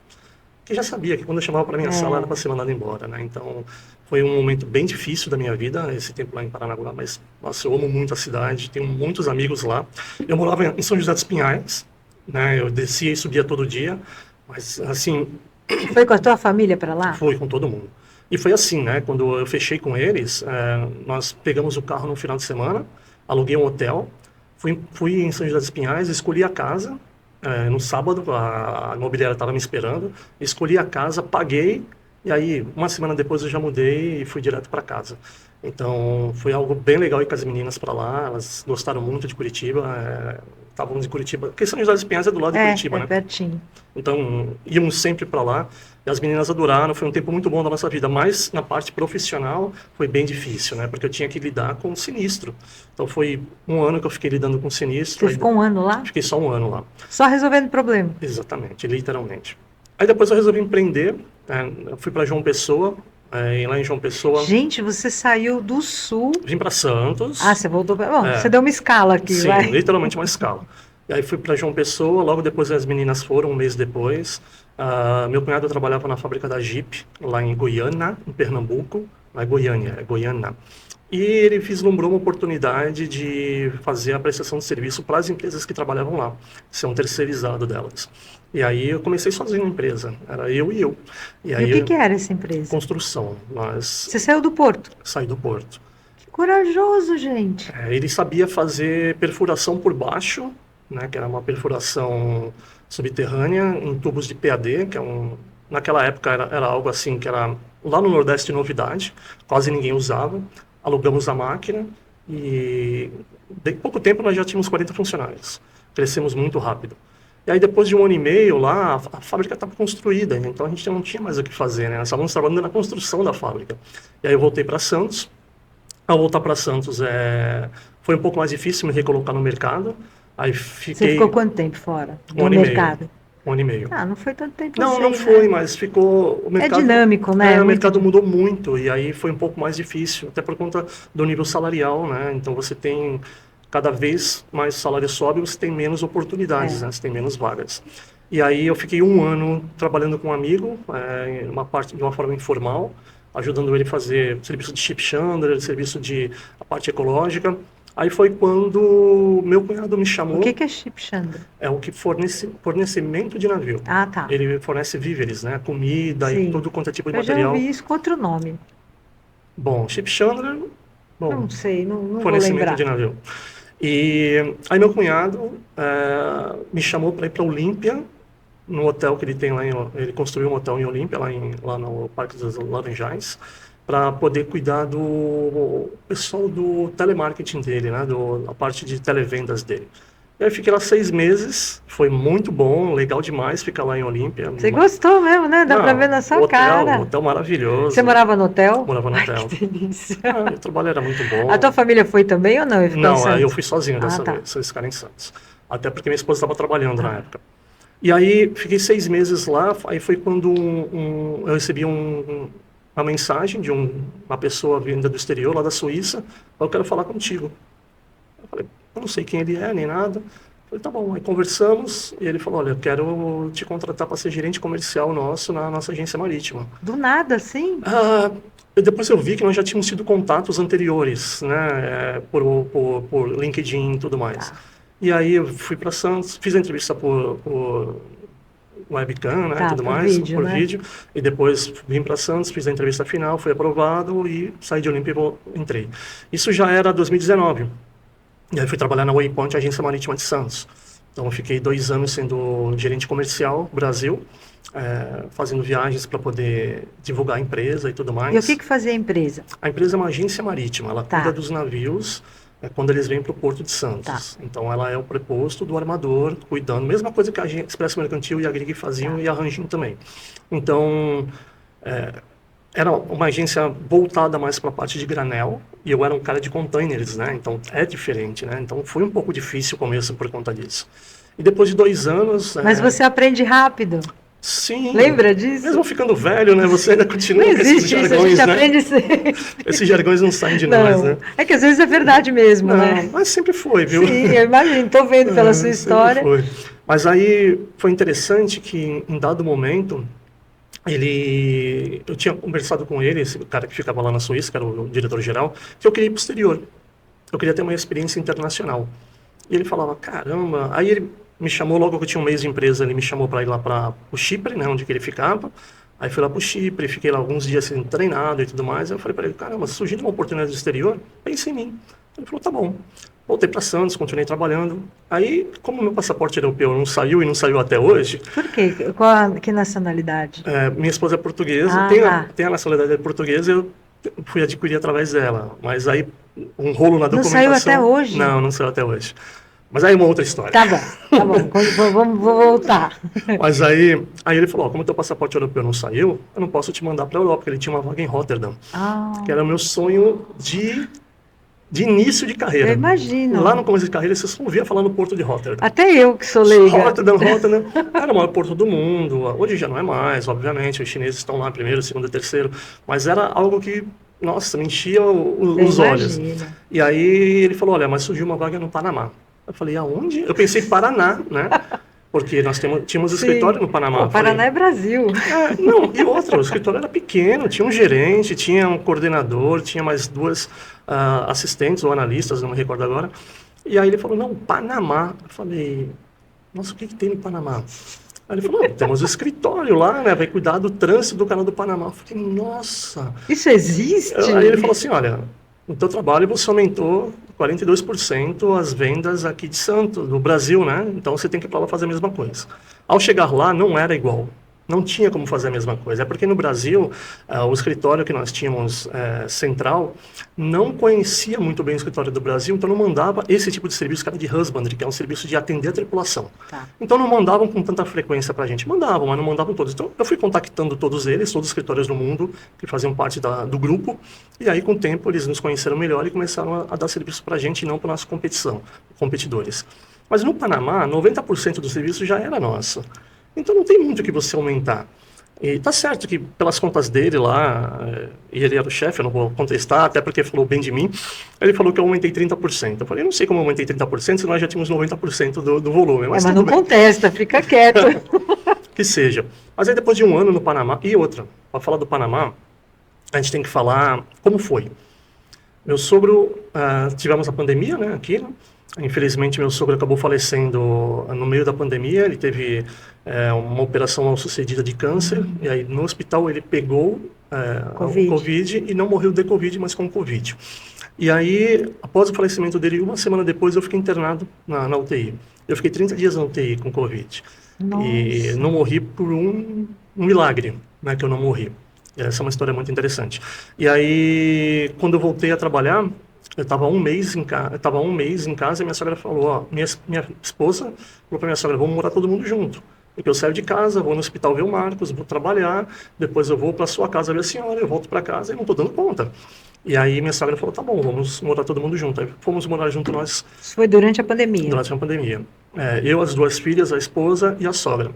Porque já sabia que quando eu chamava para minha sala era para ser mandado embora, né? Então foi um momento bem difícil da minha vida, esse tempo lá em Paranaguá, mas nossa, eu amo muito a cidade, tenho muitos amigos lá. Eu morava em São José dos Pinhais, né? Eu descia e subia todo dia, mas assim, Foi com a tua família para lá? fui com todo mundo. E foi assim, né? Quando eu fechei com eles, nós pegamos o carro no final de semana, aluguei um hotel, fui em São José dos Pinhais, escolhi a casa. No sábado, a imobiliária estava me esperando, escolhi a casa, paguei, e aí uma semana depois eu já mudei e fui direto para casa. Então foi algo bem legal ir com as meninas para lá, elas gostaram muito de Curitiba, estavam de Curitiba, porque São José dos Pinhais é do lado de Curitiba, né? Pertinho. Então, íamos sempre para lá e as meninas adoraram. Foi um tempo muito bom da nossa vida, mas na parte profissional foi bem difícil, né? Porque eu tinha que lidar com sinistro. Então, foi um ano que eu fiquei lidando com sinistro. Você ficou um ano lá? Fiquei só um ano lá. Só resolvendo problema? Exatamente, literalmente. Aí depois eu resolvi empreender. Eu fui para João Pessoa. E lá em João Pessoa. Gente, você saiu do sul. Vim para Santos. Ah, você voltou para. Bom, você deu uma escala aqui, Sim, vai. literalmente uma escala. E aí fui para João Pessoa, logo depois as meninas foram, um mês depois. Meu cunhado trabalhava na fábrica da Jeep, lá em Goiânia, em Pernambuco. Não é Goiânia, é Goiânia. E ele vislumbrou uma oportunidade de fazer a prestação de serviço para as empresas que trabalhavam lá, ser um terceirizado delas. E aí eu comecei sozinho na empresa, era eu e eu. E o que era essa empresa? Construção, mas Você saiu do porto? saí do porto. Que corajoso, gente. Ele sabia fazer perfuração por baixo, né, que era uma perfuração subterrânea em tubos de PAD, que naquela época era algo assim que era lá no Nordeste novidade, quase ninguém usava. Alugamos a máquina e em pouco tempo nós já tínhamos 40 funcionários. Crescemos muito rápido. E aí depois de um ano e meio lá, a fábrica estava construída, então a gente não tinha mais o que fazer, né? Nós estávamos trabalhando na construção da fábrica. E aí eu voltei para Santos. Ao voltar para Santos, foi um pouco mais difícil me recolocar no mercado. Aí Você ficou quanto tempo fora do Um ano e meio. mercado? Um ano e meio. Ah, não foi tanto tempo Não, assim, não né? foi, mas ficou... O mercado, dinâmico, né? O Muito mercado mudou muito, e aí foi um pouco mais difícil, até por conta do nível salarial, né? Então você tem, cada vez mais o salário sobe, você tem menos oportunidades, né? Você tem menos vagas. E aí eu fiquei um ano trabalhando com um amigo, de uma forma informal, ajudando ele a fazer serviço de chip chandler, serviço de a parte ecológica. Aí foi quando meu cunhado me chamou. O que é ship chandler? É o que fornecimento de navio. Ah, tá. Ele fornece víveres, né? Comida e Sim. todo quanto é tipo de Eu já material. ouvi isso com outro nome. Bom, ship chandler, bom, Não sei, não vou fornecimento lembrar. de navio. E aí meu cunhado me chamou para ir para Olímpia, no hotel que ele tem lá, ele construiu um hotel em Olímpia, lá no Parque dos Laranjais, para poder cuidar do pessoal do telemarketing dele, né, a parte de televendas dele. E aí fiquei lá 6 meses, foi muito bom, legal demais ficar lá em Olímpia. Você gostou mesmo, né? Dá pra ver na sua cara. Hotel maravilhoso. Você morava no hotel? Morava no Ai, hotel. que delícia. O trabalho era muito bom. A tua família foi também ou não? E ficou em Não, Santos? eu fui sozinho dessa tá. vez, eles ficaram em Santos. Até porque minha esposa estava trabalhando na época. E aí fiquei 6 meses lá, aí foi quando eu recebi uma mensagem de uma pessoa vinda do exterior, lá da Suíça, eu quero falar contigo. Eu falei, eu não sei quem ele é, nem nada. Eu falei, tá bom. Aí conversamos e ele falou, olha, eu quero te contratar para ser gerente comercial nosso na nossa agência marítima. Do nada, assim? Depois eu vi que nós já tínhamos tido contatos anteriores, né, por LinkedIn e tudo mais. E aí eu fui para Santos, fiz a entrevista por webcam, né, tudo mais, vídeo, por né? vídeo, e depois vim para Santos, fiz a entrevista final, fui aprovado e saí de Olímpia e entrei. Isso já era 2019. E aí fui trabalhar na Waypoint, agência marítima de Santos. Então eu fiquei 2 anos sendo gerente comercial Brasil, fazendo viagens para poder divulgar a empresa e tudo mais. E o que fazia a empresa? A empresa é uma agência marítima, ela cuida dos navios quando eles vêm para o Porto de Santos. Então ela é o preposto do armador, cuidando, mesma coisa que a Expresso Mercantil e a Grig faziam e a Rangin também. Então era uma agência voltada mais para a parte de granel, e eu era um cara de containers, né? Então é diferente, né? Então foi um pouco difícil o começo por conta disso. E depois de 2 anos... Mas você aprende rápido. Sim. Lembra disso? Mesmo ficando velho, né? Você ainda continua não com esses jargões, isso, a gente aprende sempre. Esses jargões não saem de nós, né? É que às vezes é verdade mesmo, né? Mas sempre foi, viu? Sim, eu imagino, tô vendo pela sua história. Foi. Mas aí foi interessante que em dado momento, eu tinha conversado com ele, esse cara que ficava lá na Suíça, que era o diretor-geral, que eu queria ir para o exterior. Eu queria ter uma experiência internacional. E ele falava, caramba... Aí ele me chamou, logo que eu tinha 1 mês de empresa, ele me chamou para ir lá para o Chipre, né, onde que ele ficava. Aí fui lá para o Chipre, fiquei lá alguns dias sendo treinado e tudo mais. Aí eu falei para ele, caramba, surgindo uma oportunidade do exterior, pense em mim. Ele falou, tá bom. Voltei para Santos, continuei trabalhando. Aí, como meu passaporte europeu não saiu até hoje... Por quê? Que nacionalidade? Minha esposa é portuguesa, tem a nacionalidade portuguesa, eu fui adquirir através dela. Mas aí, um rolo na documentação... Não saiu até hoje? Não saiu até hoje. Mas aí é uma outra história. Tá bom. Vou voltar. Mas aí ele falou, como o teu passaporte europeu não saiu, eu não posso te mandar para a Europa, porque ele tinha uma vaga em Rotterdam. Que era o meu sonho de início de carreira. Eu imagino. Lá no começo de carreira, você só ouvia falar no porto de Rotterdam. Até eu que sou leiga. Rotterdam era o maior porto do mundo. Hoje já não é mais, obviamente. Os chineses estão lá primeiro, segundo e terceiro. Mas era algo que, nossa, me enchia os olhos. E aí ele falou, olha, mas surgiu uma vaga no Panamá. Eu falei, aonde? Eu pensei Paraná, né? Porque nós tínhamos escritório no Panamá. O Paraná é Brasil. Não, e outra, o escritório era pequeno, tinha um gerente, tinha um coordenador, tinha mais 2 assistentes ou analistas, não me recordo agora. E aí ele falou, não, Panamá. Eu falei, nossa, o que tem no Panamá? Aí ele falou, temos o escritório lá, né, vai cuidar do trânsito do canal do Panamá. Eu falei, nossa. Isso existe? Aí ele falou assim, olha, no teu trabalho você aumentou 42% as vendas aqui de Santos, do Brasil, né? Então você tem que ir para lá fazer a mesma coisa. Ao chegar lá, não era igual. Não tinha como fazer a mesma coisa. É porque no Brasil, o escritório que nós tínhamos central não conhecia muito bem o escritório do Brasil, então não mandava esse tipo de serviço, que era de husbandry, que é um serviço de atender a tripulação. Então não mandavam com tanta frequência para a gente. Mandavam, mas não mandavam todos. Então eu fui contactando todos eles, todos os escritórios do mundo que faziam parte do grupo, e aí com o tempo eles nos conheceram melhor e começaram a dar serviço para a gente e não para a nossa competidores. Mas no Panamá, 90% do serviço já era nosso. Então não tem muito o que você aumentar. E tá certo que pelas contas dele lá, e ele era o chefe, eu não vou contestar, até porque falou bem de mim, ele falou que eu aumentei 30%. Eu falei, não sei como eu aumentei 30%, se nós já tínhamos 90% do volume. Mas não contesta, fica quieto. Que seja. Mas aí depois de 1 ano no Panamá, e outra, para falar do Panamá, a gente tem que falar como foi. Meu sogro, tivemos a pandemia, né, aqui, né? Infelizmente, meu sogro acabou falecendo no meio da pandemia. Ele teve uma operação mal sucedida de câncer, e aí no hospital ele pegou o Covid e não morreu de Covid, mas com Covid. E aí, após o falecimento dele, uma semana depois, eu fiquei internado na UTI. Eu fiquei 30 dias na UTI com Covid. Nossa. E não morri por um milagre, né, que eu não morri. Essa é uma história muito interessante. E aí, quando eu voltei a trabalhar, eu estava um mês em casa e minha sogra falou, ó, minha esposa falou para minha sogra, vamos morar todo mundo junto. Porque eu saio de casa, vou no hospital ver o Marcos, vou trabalhar, depois eu vou para sua casa ver a senhora, eu volto para casa e não estou dando conta. E aí minha sogra falou, tá bom, vamos morar todo mundo junto. Aí fomos morar junto nós. Isso foi durante a pandemia? Durante a pandemia. Eu, as duas filhas, a esposa e a sogra.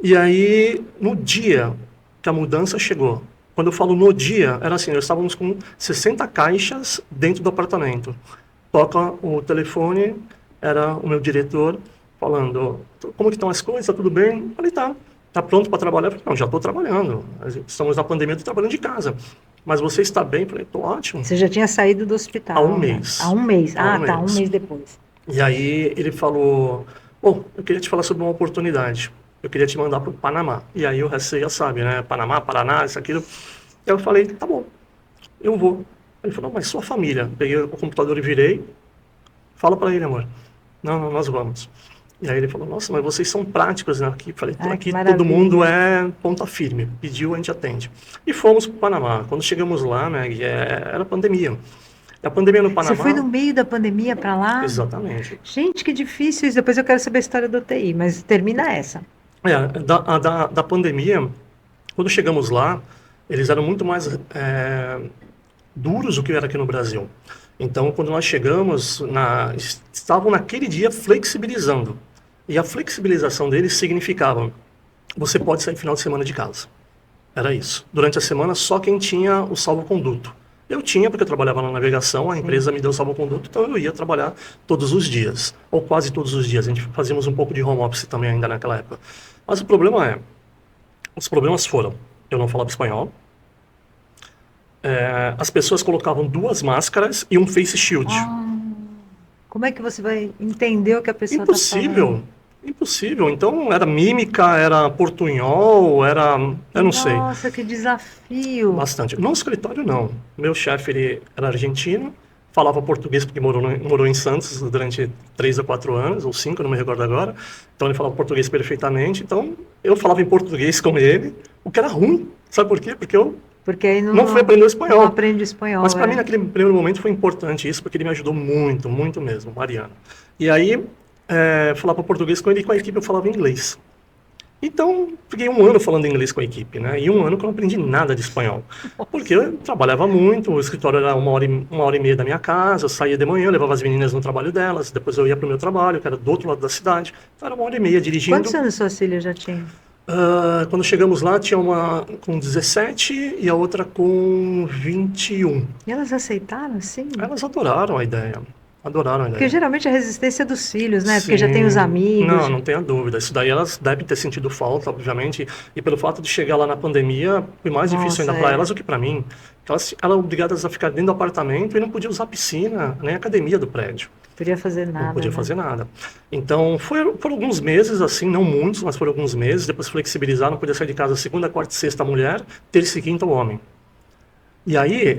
E aí, no dia que a mudança chegou, quando eu falo no dia, era assim, nós estávamos com 60 caixas dentro do apartamento. Toca o telefone, era o meu diretor falando, como que estão as coisas, tá tudo bem? Eu falei, tá pronto para trabalhar? Eu falei, não, já estou trabalhando, estamos na pandemia, estou trabalhando de casa. Mas você está bem? Eu falei, estou ótimo. Você já tinha saído do hospital? Há um mês. Há um mês, um mês depois. E aí ele falou, bom, eu queria te falar sobre uma oportunidade. Eu queria te mandar para o Panamá. E aí o resto você já sabe, né? Panamá, Paraná, isso, aquilo. E eu falei, tá bom, eu vou. Ele falou, mas sua família? Peguei o computador e virei. Fala para ele, amor. Não, nós vamos. E aí ele falou, nossa, mas vocês são práticos, né? Aqui, falei, aqui todo mundo é ponta firme. Pediu, a gente atende. E fomos para o Panamá. Quando chegamos lá, Meg, era pandemia. A pandemia no Panamá... Você foi no meio da pandemia para lá? Exatamente. Gente, que difícil isso. Depois eu quero saber a história do UTI, mas termina essa. Da pandemia, quando chegamos lá, eles eram muito mais duros do que era aqui no Brasil. Então, quando nós chegamos, estavam naquele dia flexibilizando. E a flexibilização deles significava, você pode sair final de semana de casa. Era isso. Durante a semana, só quem tinha o salvo-conduto. Eu tinha, porque eu trabalhava na navegação, a empresa me deu o salvo-conduto, então eu ia trabalhar todos os dias, ou quase todos os dias. A gente fazíamos um pouco de home office também ainda naquela época. Mas o problema os problemas foram, eu não falava espanhol, as pessoas colocavam 2 máscaras e um face shield. Como é que você vai entender o que a pessoa está falando? Impossível. Então, era mímica, era portunhol, eu não sei. Nossa, que desafio. Bastante. No escritório, não. Meu chefe, ele era argentino, falava português porque morou em Santos durante 3 ou 4 anos, ou 5, não me recordo agora. Então, ele falava português perfeitamente. Então, eu falava em português com ele, o que era ruim. Sabe por quê? Porque aí não fui aprender o espanhol. Não aprende o espanhol. Mas para mim, naquele primeiro momento, foi importante isso, porque ele me ajudou muito, muito mesmo, Mariano. E aí, falava português com ele e com a equipe eu falava inglês. Então, fiquei 1 ano falando inglês com a equipe, né? E 1 ano que eu não aprendi nada de espanhol. Porque eu trabalhava muito, o escritório era uma hora e meia da minha casa, eu saía de manhã, levava as meninas no trabalho delas, depois eu ia para o meu trabalho, que era do outro lado da cidade. Então, era 1 hora e meia dirigindo. Quantos anos suas filhas já tinham? Quando chegamos lá, tinha uma com 17 e a outra com 21. E elas aceitaram, assim? Elas adoraram a ideia. Porque geralmente a resistência é dos filhos, né? Sim. Porque já tem os amigos. Não tenha dúvida. Isso daí elas devem ter sentido falta, obviamente. E pelo fato de chegar lá na pandemia, foi mais difícil ainda para elas do que para mim. Elas eram obrigadas a ficar dentro do apartamento e não podiam usar a piscina, nem a academia do prédio. Podia fazer nada. Não podia fazer nada. Então, por alguns meses, assim, não muitos, mas por alguns meses. Depois flexibilizaram, podia sair de casa segunda, quarta e sexta a mulher, terça e quinta o homem. E aí,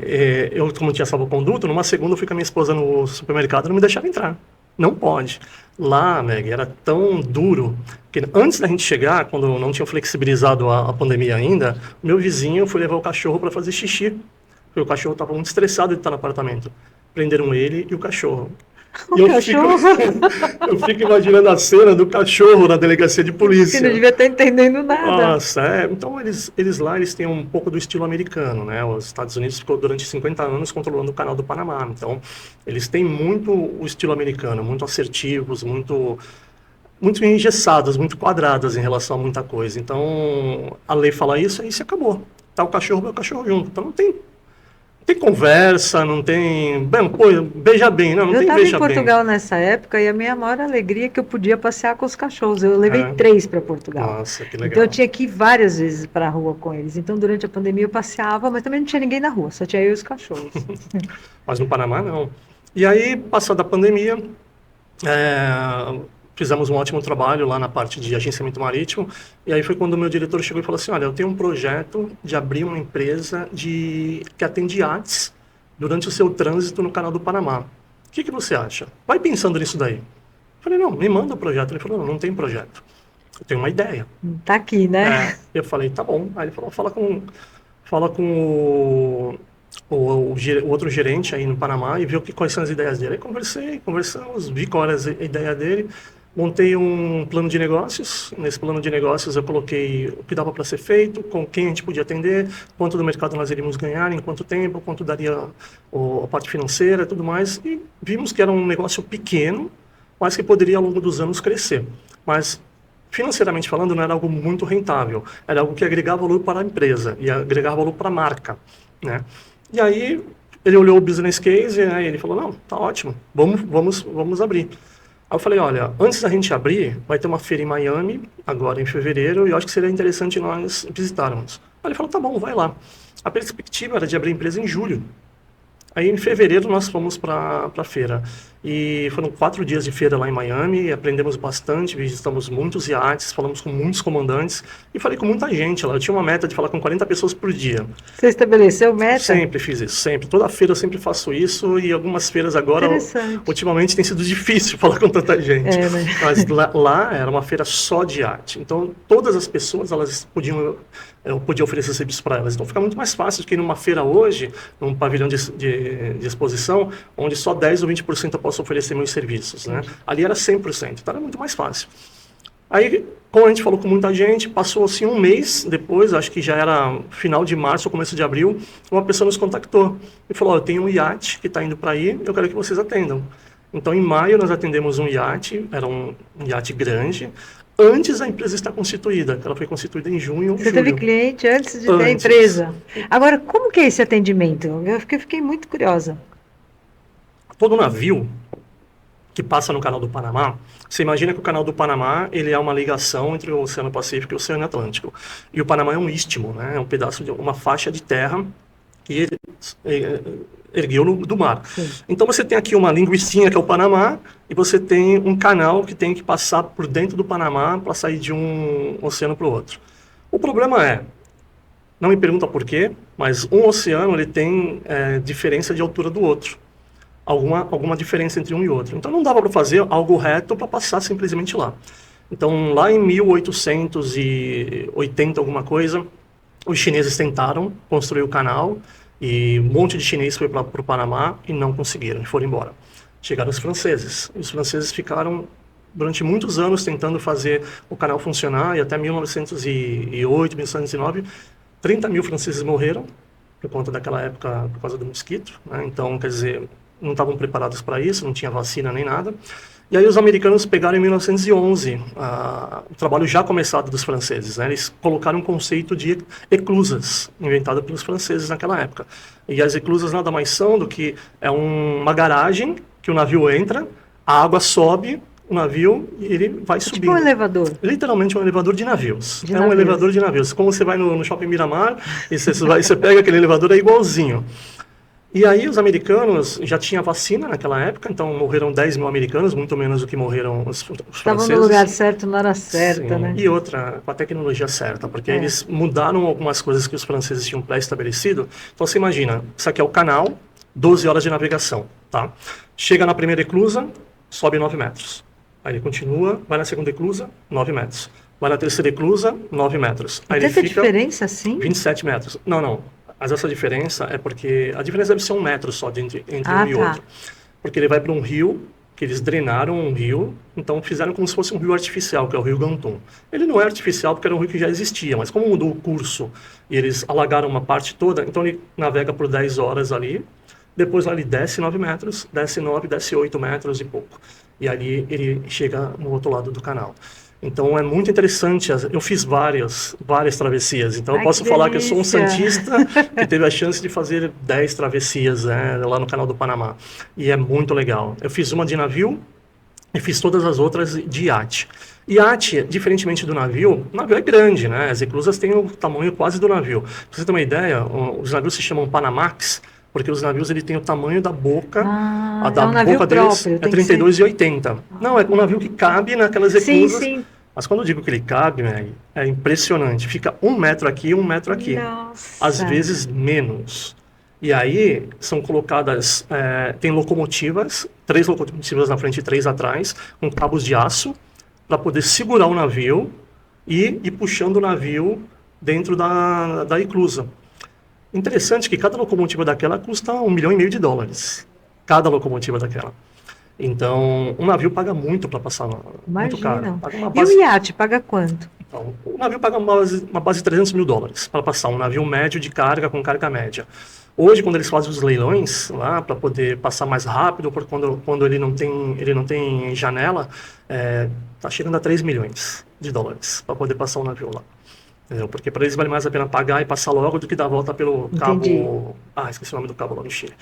eu, como tinha salvo-conduto, numa segunda eu fui com a minha esposa no supermercado e não me deixava entrar. Não pode. Lá, Meg, era tão duro que antes da gente chegar, quando não tinham flexibilizado a pandemia ainda, meu vizinho foi levar o cachorro para fazer xixi. Porque o cachorro estava muito estressado de estar no apartamento. Prenderam ele e o cachorro. O cachorro? Eu fico imaginando a cena do cachorro na delegacia de polícia. Que não devia estar entendendo nada. Nossa, então eles têm um pouco do estilo americano, né? Os Estados Unidos ficou durante 50 anos controlando o canal do Panamá. Então, eles têm muito o estilo americano, muito assertivos, muito engessados, muito quadrados em relação a muita coisa. Então, a lei fala isso e se acabou. Tá o cachorro junto. Então, não tem tem conversa, não tem... Bem, pô, beija bem, não Eu tem estava em beija bem. Portugal nessa época e a minha maior alegria é que eu podia passear com os cachorros. Eu levei É. 3 para Portugal. Nossa, que Então legal. eu tinha que ir várias vezes para a rua com eles. Então durante a pandemia eu passeava, mas também não tinha ninguém na rua, só tinha eu e os cachorros. Mas no Panamá, não. E aí, passada a pandemia, é, fizemos um ótimo trabalho lá na parte de agenciamento marítimo. E aí foi quando o meu diretor chegou e falou assim, olha, eu tenho um projeto de abrir uma empresa que atende iates durante o seu trânsito no Canal do Panamá. O que você acha? Vai pensando nisso daí. Eu falei, não, me manda o projeto. Ele falou, não, não tem projeto. Eu tenho uma ideia. Tá aqui, né? Eu falei, tá bom. Aí ele falou, fala com o outro gerente aí no Panamá e viu quais são as ideias dele. Aí conversamos, vi qual era a ideia dele, montei um plano de negócios. Nesse plano de negócios eu coloquei o que dava para ser feito, com quem a gente podia atender, quanto do mercado nós iríamos ganhar, em quanto tempo, quanto daria a parte financeira e tudo mais. E vimos que era um negócio pequeno, mas que poderia ao longo dos anos crescer. Mas financeiramente falando, não era algo muito rentável, era algo que agregava valor para a empresa e agregava valor para a marca, né? E aí ele olhou o business case, né, e ele falou, não, tá ótimo, vamos abrir. Aí eu falei, olha, antes da gente abrir, vai ter uma feira em Miami, agora em fevereiro, e eu acho que seria interessante nós visitarmos. Aí ele falou, tá bom, vai lá. A perspectiva era de abrir a empresa em julho. Aí em fevereiro nós fomos para a feira e foram 4 dias de feira lá em Miami, aprendemos bastante, visitamos muitos iates, falamos com muitos comandantes e falei com muita gente lá. Eu tinha uma meta de falar com 40 pessoas por dia. Você estabeleceu meta? Sempre fiz isso, sempre. Toda feira eu sempre faço isso e algumas feiras agora, ultimamente, tem sido difícil falar com tanta gente. Né? Mas lá era uma feira só de arte. Então todas as pessoas elas eu podia oferecer serviço para elas. Então fica muito mais fácil do que numa feira hoje, num pavilhão de exposição, onde só 10 ou 20% eu posso oferecer meus serviços, né? Ali era 100%, então era muito mais fácil. Aí, como a gente falou com muita gente, passou assim um mês depois, acho que já era final de março ou começo de abril, uma pessoa nos contactou e falou, eu tenho um iate que está indo para aí, eu quero que vocês atendam. Então, em maio, nós atendemos um iate, era um iate grande, antes da empresa estar constituída. Ela foi constituída em junho ou julho. Você teve cliente antes de ter a empresa. Agora, como que é esse atendimento? Eu fiquei muito curiosa. Todo navio que passa no Canal do Panamá, você imagina que o Canal do Panamá ele é uma ligação entre o Oceano Pacífico e o Oceano Atlântico. E o Panamá é um istmo, né? É um pedaço de uma faixa de terra que ele ergueu do mar. Sim. Então você tem aqui uma linguicinha que é o Panamá e você tem um canal que tem que passar por dentro do Panamá para sair de um oceano para o outro. O problema é, não me pergunta por quê, mas um oceano ele tem diferença de altura do outro. Alguma diferença entre um e outro. Então não dava para fazer algo reto para passar simplesmente lá. Então lá em 1880 alguma coisa, os chineses tentaram construir o canal e um monte de chinês foi para o Panamá e não conseguiram, e foram embora. Chegaram os franceses. E os franceses ficaram durante muitos anos tentando fazer o canal funcionar e até 1908, 1909, 30 mil franceses morreram por conta daquela época, por causa do mosquito, né? Então, quer dizer, não estavam preparados para isso, não tinha vacina nem nada. E aí os americanos pegaram em 1911 o trabalho já começado dos franceses, né? Eles colocaram um conceito de eclusas, inventado pelos franceses naquela época. E as eclusas nada mais são do que uma garagem que o navio entra, a água sobe, o navio e ele vai subindo. Tipo um elevador. Literalmente um elevador de navios. Um elevador de navios. Como você vai no Shopping Miramar e você pega aquele elevador, é igualzinho. E aí os americanos já tinham vacina naquela época, então morreram 10 mil americanos, muito menos do que morreram os franceses. Estavam no lugar certo, na hora certa, sim, né? E outra, com a tecnologia certa, porque eles mudaram algumas coisas que os franceses tinham pré-estabelecido. Então você imagina, isso aqui é o canal, 12 horas de navegação, tá? Chega na primeira eclusa, sobe 9 metros. Aí ele continua, vai na segunda eclusa, 9 metros. Vai na terceira eclusa, 9 metros. Aí ele fica diferença, assim? 27 metros. Não. Mas essa diferença é porque... A diferença deve ser 1 metro só entre um e outro. Porque ele vai para um rio, que eles drenaram um rio, então fizeram como se fosse um rio artificial, que é o Rio Gantum. Ele não é artificial porque era um rio que já existia, mas como mudou o curso e eles alagaram uma parte toda, então ele navega por 10 horas ali, depois lá ele desce 9 metros, desce 9, desce 8 metros e pouco. E ali ele chega no outro lado do canal. Então é muito interessante. Eu fiz várias travessias. Então eu Ai, posso que falar que eu sou um delícia. santista que teve a chance de fazer 10 travessias, né, lá no Canal do Panamá. E é muito legal. Eu fiz uma de navio e fiz todas as outras de iate. Iate, diferentemente do navio, o navio é grande, né? As eclusas têm o tamanho quase do navio. Pra você ter uma ideia, os navios se chamam Panamax, porque os navios ele tem o tamanho da boca, a É da um navio boca deles próprio, é tem que ser. 32,80. Não, é um navio que cabe naquelas Sim, eclusas. sim. Mas quando eu digo que ele cabe, Meg, é impressionante. Fica 1 metro aqui, 1 metro aqui. Às Nossa. vezes menos. E aí são colocadas, tem locomotivas, 3 locomotivas na frente e 3 atrás, com cabos de aço, para poder segurar o navio e ir puxando o navio dentro da eclusa. Interessante que cada locomotiva daquela custa US$ 1,5 milhão. Cada locomotiva daquela. Então, um navio paga muito para passar, muito caro. Imagina. Paga uma E o base, iate paga quanto? então, o navio paga uma base de US$ 300 mil para passar um navio médio de carga com carga média. Hoje, quando eles fazem os leilões lá para poder passar mais rápido, porque quando ele não tem janela, tá chegando a US$ 3 milhões para poder passar um navio lá. Entendeu? Porque para eles vale mais a pena pagar e passar logo do que dar a volta pelo Entendi. cabo. Ah, esqueci o nome do cabo lá no Chile.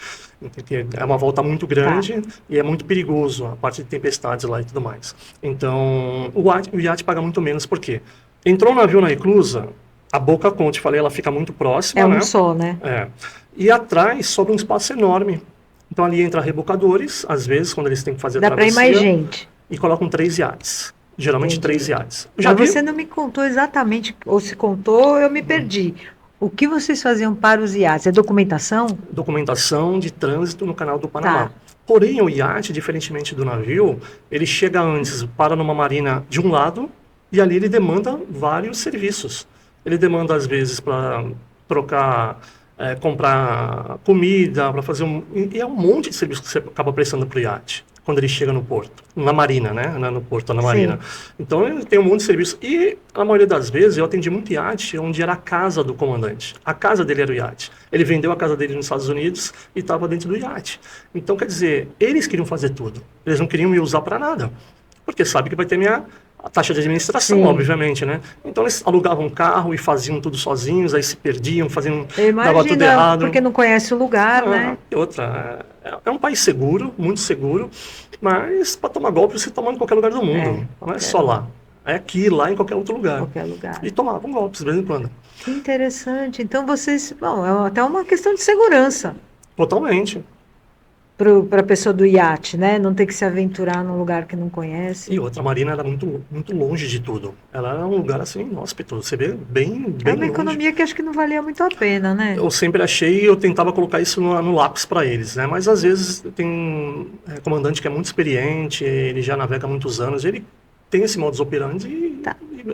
É uma volta muito grande e é muito perigoso a parte de tempestades lá e tudo mais. Então, o iate paga muito menos, por quê? Entrou um navio na eclusa, a boca, como eu te falei, ela fica muito próxima, É um né? só, né? E atrás sobra um espaço enorme. Então ali entra rebocadores, às vezes, quando eles têm que fazer a Dá para ir mais travessia, gente. e colocam 3 iates. Geralmente Entendi. 3 iates. Já Mas vi você não me contou exatamente, ou se contou, eu me perdi. O que vocês faziam para os iates? É documentação? documentação de trânsito no Canal do Panamá. Tá. Porém, o iate, diferentemente do navio, ele chega antes, para numa marina de um lado, e ali ele demanda vários serviços. Ele demanda, às vezes, para trocar, comprar comida, para fazer e é um monte de serviço que você acaba prestando para o iate, quando ele chega no porto, na marina, né? Não é no porto, na marina. Sim. Então, ele tem um monte de serviço. E, a maioria das vezes, eu atendi muito iate onde era a casa do comandante. A casa dele era o iate. Ele vendeu a casa dele nos Estados Unidos e estava dentro do iate. Então, quer dizer, eles queriam fazer tudo. Eles não queriam me usar para nada. Porque sabe que vai ter a taxa de administração, Sim. obviamente, né? Então, eles alugavam um carro e faziam tudo sozinhos, aí se perdiam, Eu dava tudo imagino, errado. porque não conhece o lugar, né? E outra, é um país seguro, muito seguro, mas para tomar golpe você toma em qualquer lugar do mundo. Não é qualquer só lá. É aqui, lá, em qualquer outro lugar. Qualquer lugar. E tomavam golpes de vez em quando. Que interessante. Então vocês, bom, é até uma questão de segurança Totalmente. para a pessoa do iate, né? Não ter que se aventurar num lugar que não conhece. E outra, a marina era muito, muito longe de tudo. Ela era um lugar assim, inóspito. Você vê bem É uma longe. economia que acho que não valia muito a pena, né? Eu sempre achei, eu tentava colocar isso no lápis para eles, né? Mas às vezes tem comandante que é muito experiente, ele já navega há muitos anos, ele tem esse modus operandi e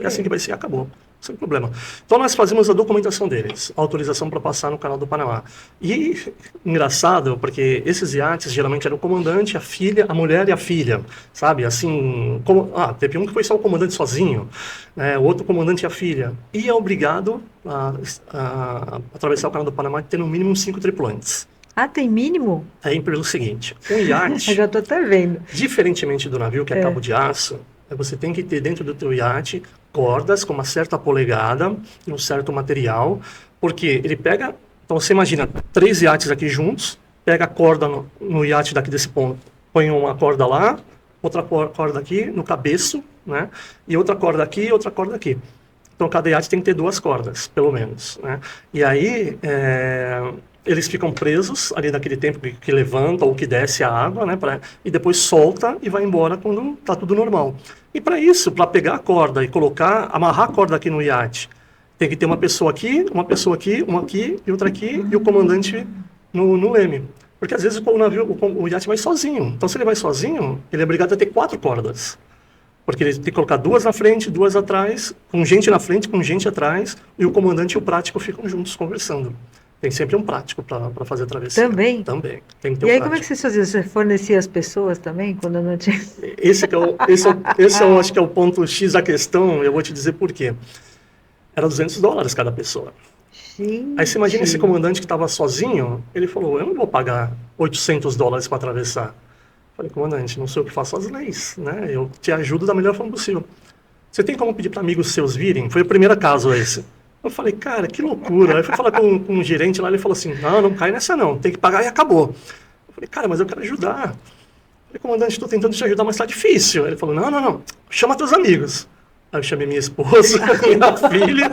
é assim que vai ser, acabou. Sem problema. Então nós fazemos a documentação deles, autorização para passar no Canal do Panamá. E engraçado, porque esses iates geralmente eram o comandante, a filha, a mulher e a filha, sabe? Assim, teve um que foi só o comandante sozinho, né? O outro comandante e a filha. E é obrigado a atravessar o Canal do Panamá e ter no mínimo 5 tripulantes. Ah, tem mínimo? É pelo seguinte, um Eu iate, já estou até vendo. diferentemente do navio, que é cabo de aço, você tem que ter dentro do teu iate cordas com uma certa polegada e um certo material, porque ele pega, então você imagina 3 iates aqui juntos, pega a corda no iate daqui desse ponto, põe uma corda lá, outra corda aqui no cabeço, né? E outra corda aqui e outra corda aqui. Então cada iate tem que ter 2 cordas, pelo menos, né? E aí eles ficam presos ali naquele tempo que levanta ou que desce a água, né? E depois solta e vai embora quando está tudo normal. E para isso, para pegar a corda e amarrar a corda aqui no iate, tem que ter uma pessoa aqui, uma aqui e outra aqui, e o comandante no leme. Porque às vezes o iate vai sozinho. Então se ele vai sozinho, ele é obrigado a ter 4 cordas. Porque ele tem que colocar 2 na frente, 2 atrás, com gente na frente, com gente atrás, e o comandante e o prático ficam juntos conversando. Tem sempre um prático para fazer a travessia. Também? Também. Tem que ter E aí, prático. como é que vocês faziam? Você fornecia as pessoas também, quando não tinha... Esse eu acho que é o ponto X da questão, eu vou te dizer por quê. Era US$ 200 cada pessoa. Gente. Aí você imagina esse comandante que estava sozinho, ele falou, eu não vou pagar US$ 800 para atravessar. Eu falei, comandante, não sei o que faço as leis, né? Eu te ajudo da melhor forma possível. você tem como pedir para amigos seus virem? Foi o primeiro caso esse. Eu falei, cara, que loucura. Aí eu fui falar com um gerente lá, ele falou assim, não cai nessa não, tem que pagar e acabou. Eu falei, cara, mas eu quero ajudar. Eu falei, comandante, estou tentando te ajudar, mas está difícil. Ele falou, não, chama teus amigos. Aí eu chamei minha esposa, minha filha,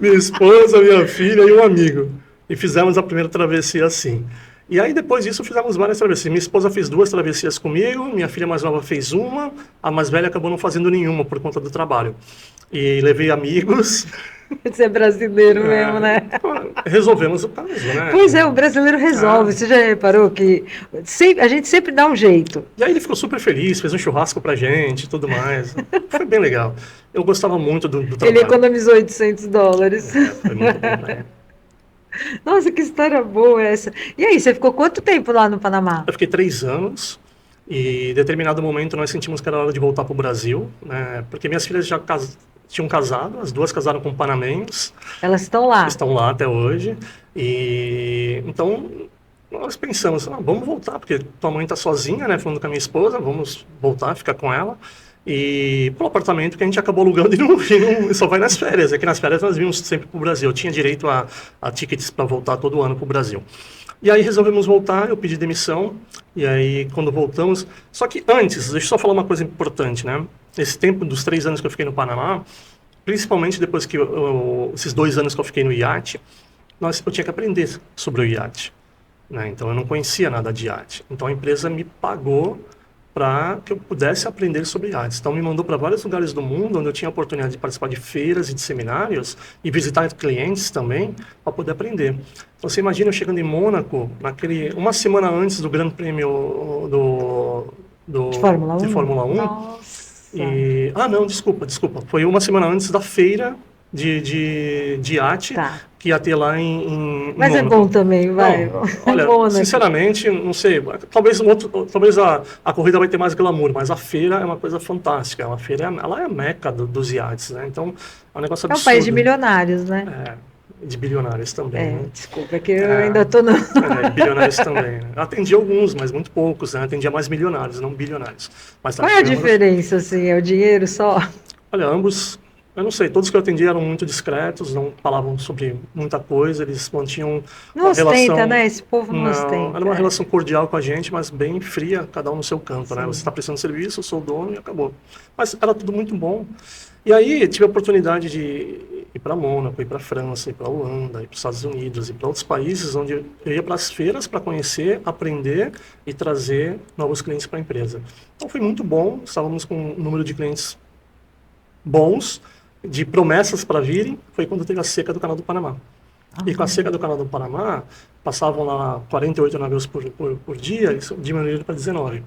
minha filha e um amigo. E fizemos a primeira travessia assim. E aí, depois disso, fizemos várias travessias. Minha esposa fez 2 travessias comigo, minha filha mais nova fez uma, a mais velha acabou não fazendo nenhuma por conta do trabalho. E levei amigos. Você é brasileiro mesmo, né? Resolvemos o caso, né? Pois é, o brasileiro resolve. Você já reparou que a gente sempre dá um jeito. E aí ele ficou super feliz, fez um churrasco pra gente e tudo mais. Foi bem legal. Eu gostava muito do trabalho. Ele economizou $800. Foi muito bom, né? Nossa, que história boa essa. E aí, você ficou quanto tempo lá no Panamá? Eu fiquei 3 anos e em determinado momento nós sentimos que era hora de voltar para o Brasil, né? Porque minhas filhas já tinham casado, as 2 casaram com panamenhos. Elas estão lá? Estão lá até hoje. E então nós pensamos, vamos voltar, porque tua mãe está sozinha, né? Falando com a minha esposa, vamos voltar, ficar com ela. E pro apartamento que a gente acabou alugando e só vai nas férias. Aqui nas férias nós vimos sempre pro Brasil. Eu tinha direito a tickets para voltar todo ano pro Brasil. E aí resolvemos voltar, eu pedi demissão. E aí quando voltamos... Só que antes, deixa eu só falar uma coisa importante, né? Esse tempo dos 3 anos que eu fiquei no Panamá, principalmente depois que esses 2 anos que eu fiquei no iate, eu tinha que aprender sobre o iate, né? Então eu não conhecia nada de iate. Então a empresa me pagou para que eu pudesse aprender sobre iates. Então, me mandou para vários lugares do mundo, onde eu tinha a oportunidade de participar de feiras e de seminários, e visitar clientes também, para poder aprender. Então, você imagina eu chegando em Mônaco, uma semana antes do Grande Prêmio de Fórmula 1? De Fórmula 1. Nossa! Não, desculpa. Foi uma semana antes da feira de iate, que ia ter lá em Mas Mônaco. É bom também, vai. Não, olha, sinceramente, não sei, talvez a corrida vai ter mais glamour, mas a feira é uma coisa fantástica. A feira ela é a meca dos iates, né? Então, é um negócio absurdo. É um país de milionários, né? De bilionários também. Né? Desculpa, que eu ainda estou no... bilionários também. Né? Atendi alguns, mas muito poucos, né? Atendia mais milionários, não bilionários. Mas qual é a diferença, assim? É o dinheiro só? Olha, ambos... Eu não sei, todos que eu atendi eram muito discretos, não falavam sobre muita coisa, eles mantinham uma relação... né? Esse povo não ostenta. Era uma relação cordial com a gente, mas bem fria, cada um no seu canto, né? Você está prestando serviço, eu sou o dono e acabou. Mas era tudo muito bom. E aí tive a oportunidade de ir para Mônaco, ir para França, ir para Holanda, ir para os Estados Unidos, ir para outros países onde eu ia para as feiras para conhecer, aprender e trazer novos clientes para a empresa. Então foi muito bom, estávamos com um número de clientes bons, de promessas para virem, foi quando teve a seca do Canal do Panamá. E com a seca do Canal do Panamá, passavam lá 48 navios por dia, isso diminuíram para 19.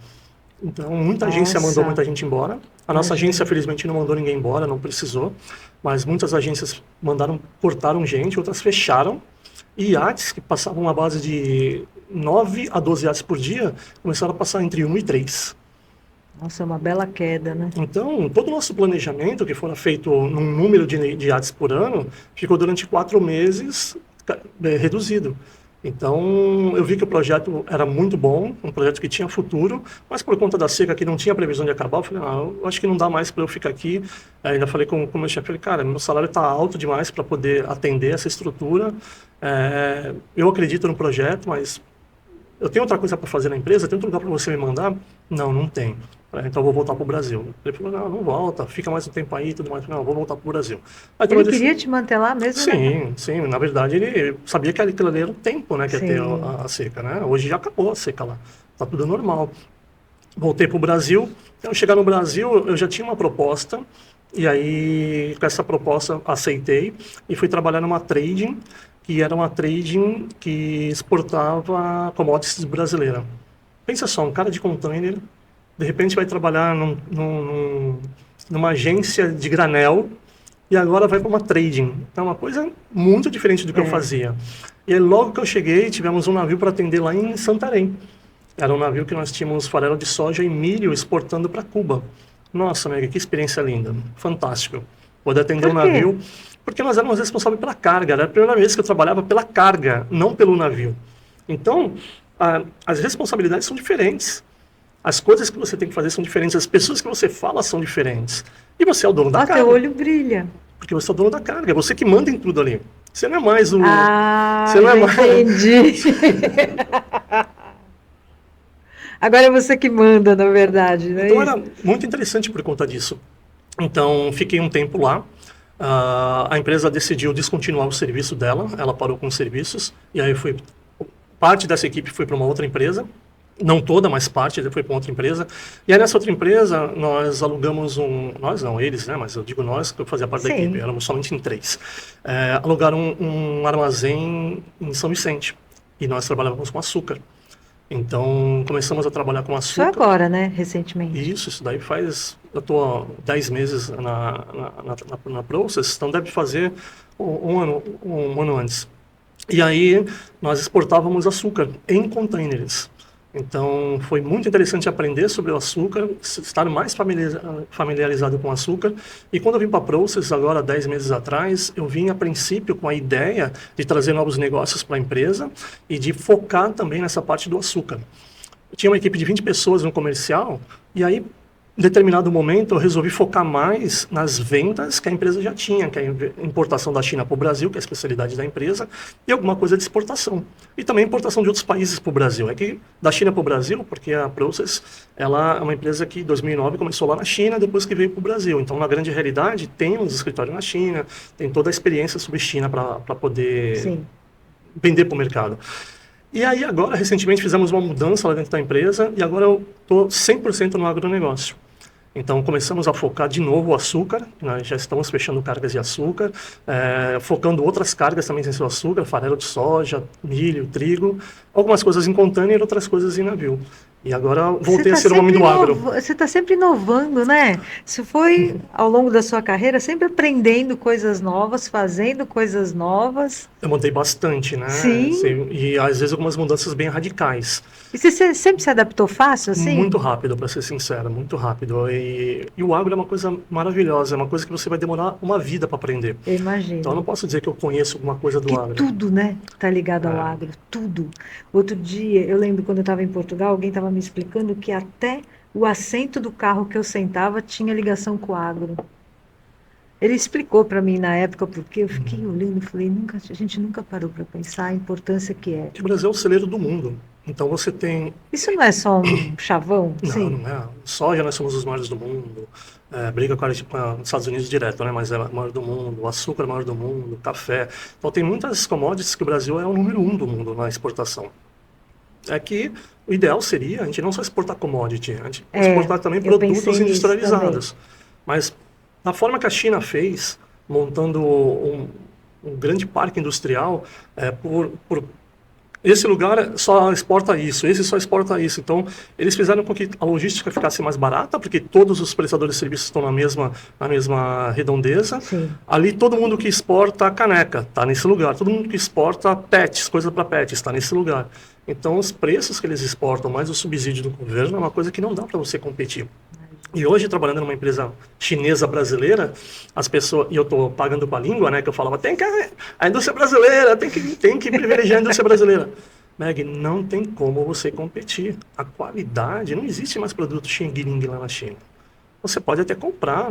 Então, muita agência mandou muita gente embora. A nossa agência, felizmente, não mandou ninguém embora, não precisou. Mas muitas agências cortaram gente, outras fecharam. E iates, que passavam uma base de 9 a 12 iates por dia, começaram a passar entre 1 e 3. Nossa, é uma bela queda, né? Então, todo o nosso planejamento, que fora feito num número de iates por ano, ficou durante 4 meses reduzido. Então, eu vi que o projeto era muito bom, um projeto que tinha futuro, mas por conta da seca, que não tinha previsão de acabar, eu falei, eu acho que não dá mais para eu ficar aqui. Ainda falei com o meu chefe, falei, cara, meu salário está alto demais para poder atender essa estrutura. Eu acredito no projeto, mas eu tenho outra coisa para fazer na empresa, tem outro lugar para você me mandar? Não tem. Então eu vou voltar para o Brasil. Ele falou, não volta, fica mais um tempo aí e tudo mais. Não, eu vou voltar para o Brasil. Aí, ele queria te manter lá mesmo? Sim, na verdade ele sabia que aquilo ali era o tempo, né, que ia ter a seca, né? Hoje já acabou a seca lá, tá tudo normal. Voltei para o Brasil, então chegar no Brasil eu já tinha uma proposta, e aí com essa proposta aceitei e fui trabalhar numa trading, que era uma trading que exportava commodities brasileira. Pensa só, um cara de container, de repente vai trabalhar numa agência de granel e agora vai para uma trading. É uma coisa muito diferente do que eu fazia. E aí, logo que eu cheguei, tivemos um navio para atender lá em Santarém. Era um navio que nós tínhamos farelo de soja e milho exportando para Cuba. Nossa, amiga, que experiência linda. Fantástico. Poder atender um navio. Porque nós éramos responsáveis pela carga. Era a primeira vez que eu trabalhava pela carga, não pelo navio. Então, as responsabilidades são diferentes. As coisas que você tem que fazer são diferentes, as pessoas que você fala são diferentes. E você é o dono da Ó, teu carga. olho brilha. Porque você é o dono da carga, é você que manda em tudo ali. Você não é mais o... Ah, você não é mais... entendi. Agora é você que manda, na verdade, não é Então isso? era muito interessante por conta disso. Então fiquei um tempo lá. A empresa decidiu descontinuar o serviço dela, ela parou com os serviços, e aí parte dessa equipe foi para uma outra empresa, não toda, mas parte foi para uma outra empresa. E aí nessa outra empresa nós alugamos nós não, eles, né, mas eu digo nós, que eu fazia parte da Sim. equipe, éramos somente em 3. Alugaram um armazém em São Vicente, e nós trabalhávamos com açúcar. Então começamos a trabalhar com Só açúcar. agora, né, recentemente. Isso daí eu estou há 10 meses na Process, então deve fazer um ano antes. E aí nós exportávamos açúcar em containers. Então foi muito interessante aprender sobre o açúcar, estar mais familiarizado com o açúcar. E quando eu vim para a Process, agora 10 meses atrás, eu vim a princípio com a ideia de trazer novos negócios para a empresa e de focar também nessa parte do açúcar. Eu tinha uma equipe de 20 pessoas no comercial, e aí, em determinado momento, eu resolvi focar mais nas vendas que a empresa já tinha, que é a importação da China para o Brasil, que é a especialidade da empresa, e alguma coisa de exportação. E também importação de outros países para o Brasil. É que da China para o Brasil, porque a Process, ela é uma empresa que em 2009 começou lá na China, depois que veio para o Brasil. Então, na grande realidade, temos escritório na China, tem toda a experiência sobre China para poder Sim. vender para o mercado. E aí agora, recentemente, fizemos uma mudança lá dentro da empresa e agora eu estou 100% no agronegócio. Então começamos a focar de novo o açúcar, nós já estamos fechando cargas de açúcar, focando outras cargas também sem seu açúcar, farelo de soja, milho, trigo, algumas coisas em container e outras coisas em navio. E agora voltei a ser o homem do agro. Você está sempre inovando, né? Você foi, ao longo da sua carreira, sempre aprendendo coisas novas, fazendo coisas novas. Eu mudei bastante, né? Sim. E às vezes algumas mudanças bem radicais. E você sempre se adaptou fácil, assim? Muito rápido, para ser sincero, muito rápido. E o agro é uma coisa maravilhosa, é uma coisa que você vai demorar uma vida para aprender. Eu imagino. Então eu não posso dizer que eu conheço alguma coisa do agro. Tudo, né? Tá ligado ao agro, tudo. Outro dia, eu lembro quando eu estava em Portugal, alguém estava me explicando que até o assento do carro que eu sentava tinha ligação com o agro. Ele explicou para mim na época, porque eu fiquei olhando e falei, a gente nunca parou para pensar a importância que é. O Brasil é o celeiro do mundo. Então você tem... Isso não é só um chavão? Não, Sim. não é. Soja, nós somos os maiores do mundo. Briga com os Estados Unidos direto, né? Mas é o maior do mundo. O açúcar é o maior do mundo. Café. Então tem muitas commodities que o Brasil é o número 1 do mundo na exportação. É que o ideal seria a gente não só exportar commodity, a gente exportar também produtos industrializados. Mas na forma que a China fez, montando um grande parque industrial, esse lugar só exporta isso, esse só exporta isso. Então, eles fizeram com que a logística ficasse mais barata, porque todos os prestadores de serviços estão na mesma redondeza. Sim. Ali, todo mundo que exporta caneca está nesse lugar. Todo mundo que exporta pets, coisa para pets, está nesse lugar. Então, os preços que eles exportam, mais o subsídio do governo, é uma coisa que não dá para você competir. E hoje, trabalhando numa empresa chinesa brasileira, as pessoas, e eu estou pagando com a língua, né, que eu falava, a indústria brasileira, tem que privilegiar a indústria brasileira. Meg, não tem como você competir. A qualidade, não existe mais produto Xing-Ling lá na China. Você pode até comprar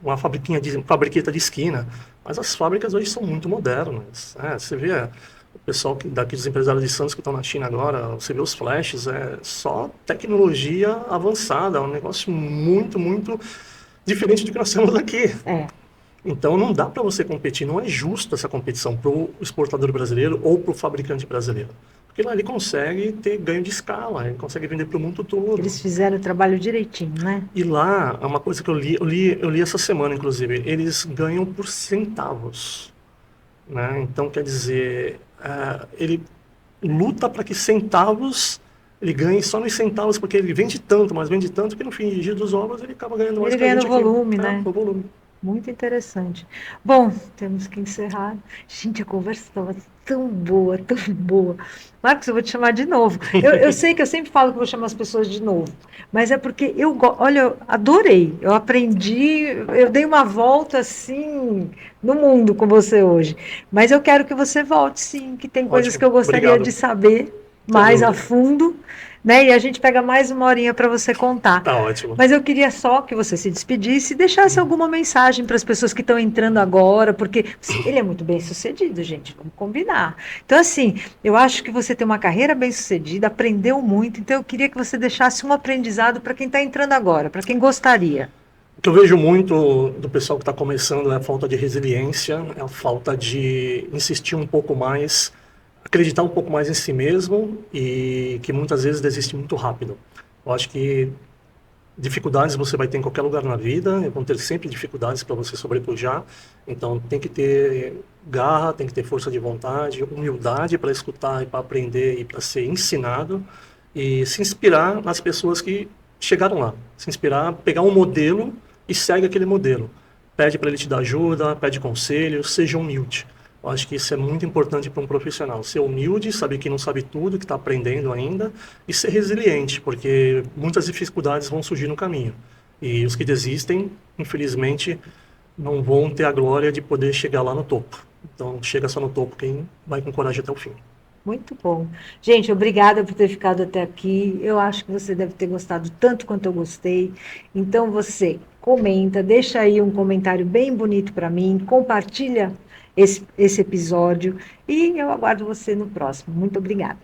uma fabriqueta de esquina, mas as fábricas hoje são muito modernas. Você vê o pessoal daqui dos empresários de Santos que estão na China agora, você vê os flashes, é só tecnologia avançada, é um negócio muito, muito diferente do que nós temos aqui. Então não dá para você competir, não é justo essa competição para o exportador brasileiro ou para o fabricante brasileiro. Porque lá ele consegue ter ganho de escala, ele consegue vender para o mundo todo. Eles fizeram o trabalho direitinho, né? E lá, é uma coisa que eu li essa semana, inclusive, eles ganham por centavos. Né? Então, quer dizer, ele luta para que centavos ele ganhe só nos centavos, porque ele vende tanto, mas vende tanto que no fim dos ovos ele acaba ganhando mais. Ele ganha no volume, né? No volume. Muito interessante. Bom, temos que encerrar. Gente, a conversa estava tão boa, tão boa. Marcos, eu vou te chamar de novo. Eu sei que eu sempre falo que vou chamar as pessoas de novo, mas é porque olha, eu adorei. Eu aprendi, eu dei uma volta assim no mundo com você hoje. Mas eu quero que você volte, sim, que tem coisas que eu gostaria de saber mais a fundo. né? E a gente pega mais uma horinha para você contar. Tá ótimo. Mas eu queria só que você se despedisse e deixasse alguma mensagem para as pessoas que estão entrando agora, porque ele é muito bem sucedido, gente, vamos combinar. Então, assim, eu acho que você tem uma carreira bem sucedida, aprendeu muito, então eu queria que você deixasse um aprendizado para quem está entrando agora, para quem gostaria. O que eu vejo muito do pessoal que está começando é a falta de resiliência, é a falta de insistir um pouco mais, acreditar um pouco mais em si mesmo e que muitas vezes desiste muito rápido. Eu acho que dificuldades você vai ter em qualquer lugar na vida, vão ter sempre dificuldades para você sobrepujar, então tem que ter garra, tem que ter força de vontade, humildade para escutar e para aprender e para ser ensinado e se inspirar nas pessoas que chegaram lá, se inspirar, pegar um modelo e segue aquele modelo. Pede para ele te dar ajuda, pede conselho, seja humilde. Eu acho que isso é muito importante para um profissional. Ser humilde, saber que não sabe tudo, que está aprendendo ainda, e ser resiliente, porque muitas dificuldades vão surgir no caminho. E os que desistem, infelizmente, não vão ter a glória de poder chegar lá no topo. Então, chega só no topo quem vai com coragem até o fim. Muito bom. Gente, obrigada por ter ficado até aqui. Eu acho que você deve ter gostado tanto quanto eu gostei. Então, você comenta, deixa aí um comentário bem bonito para mim, compartilha esse episódio e eu aguardo você no próximo. Muito obrigada.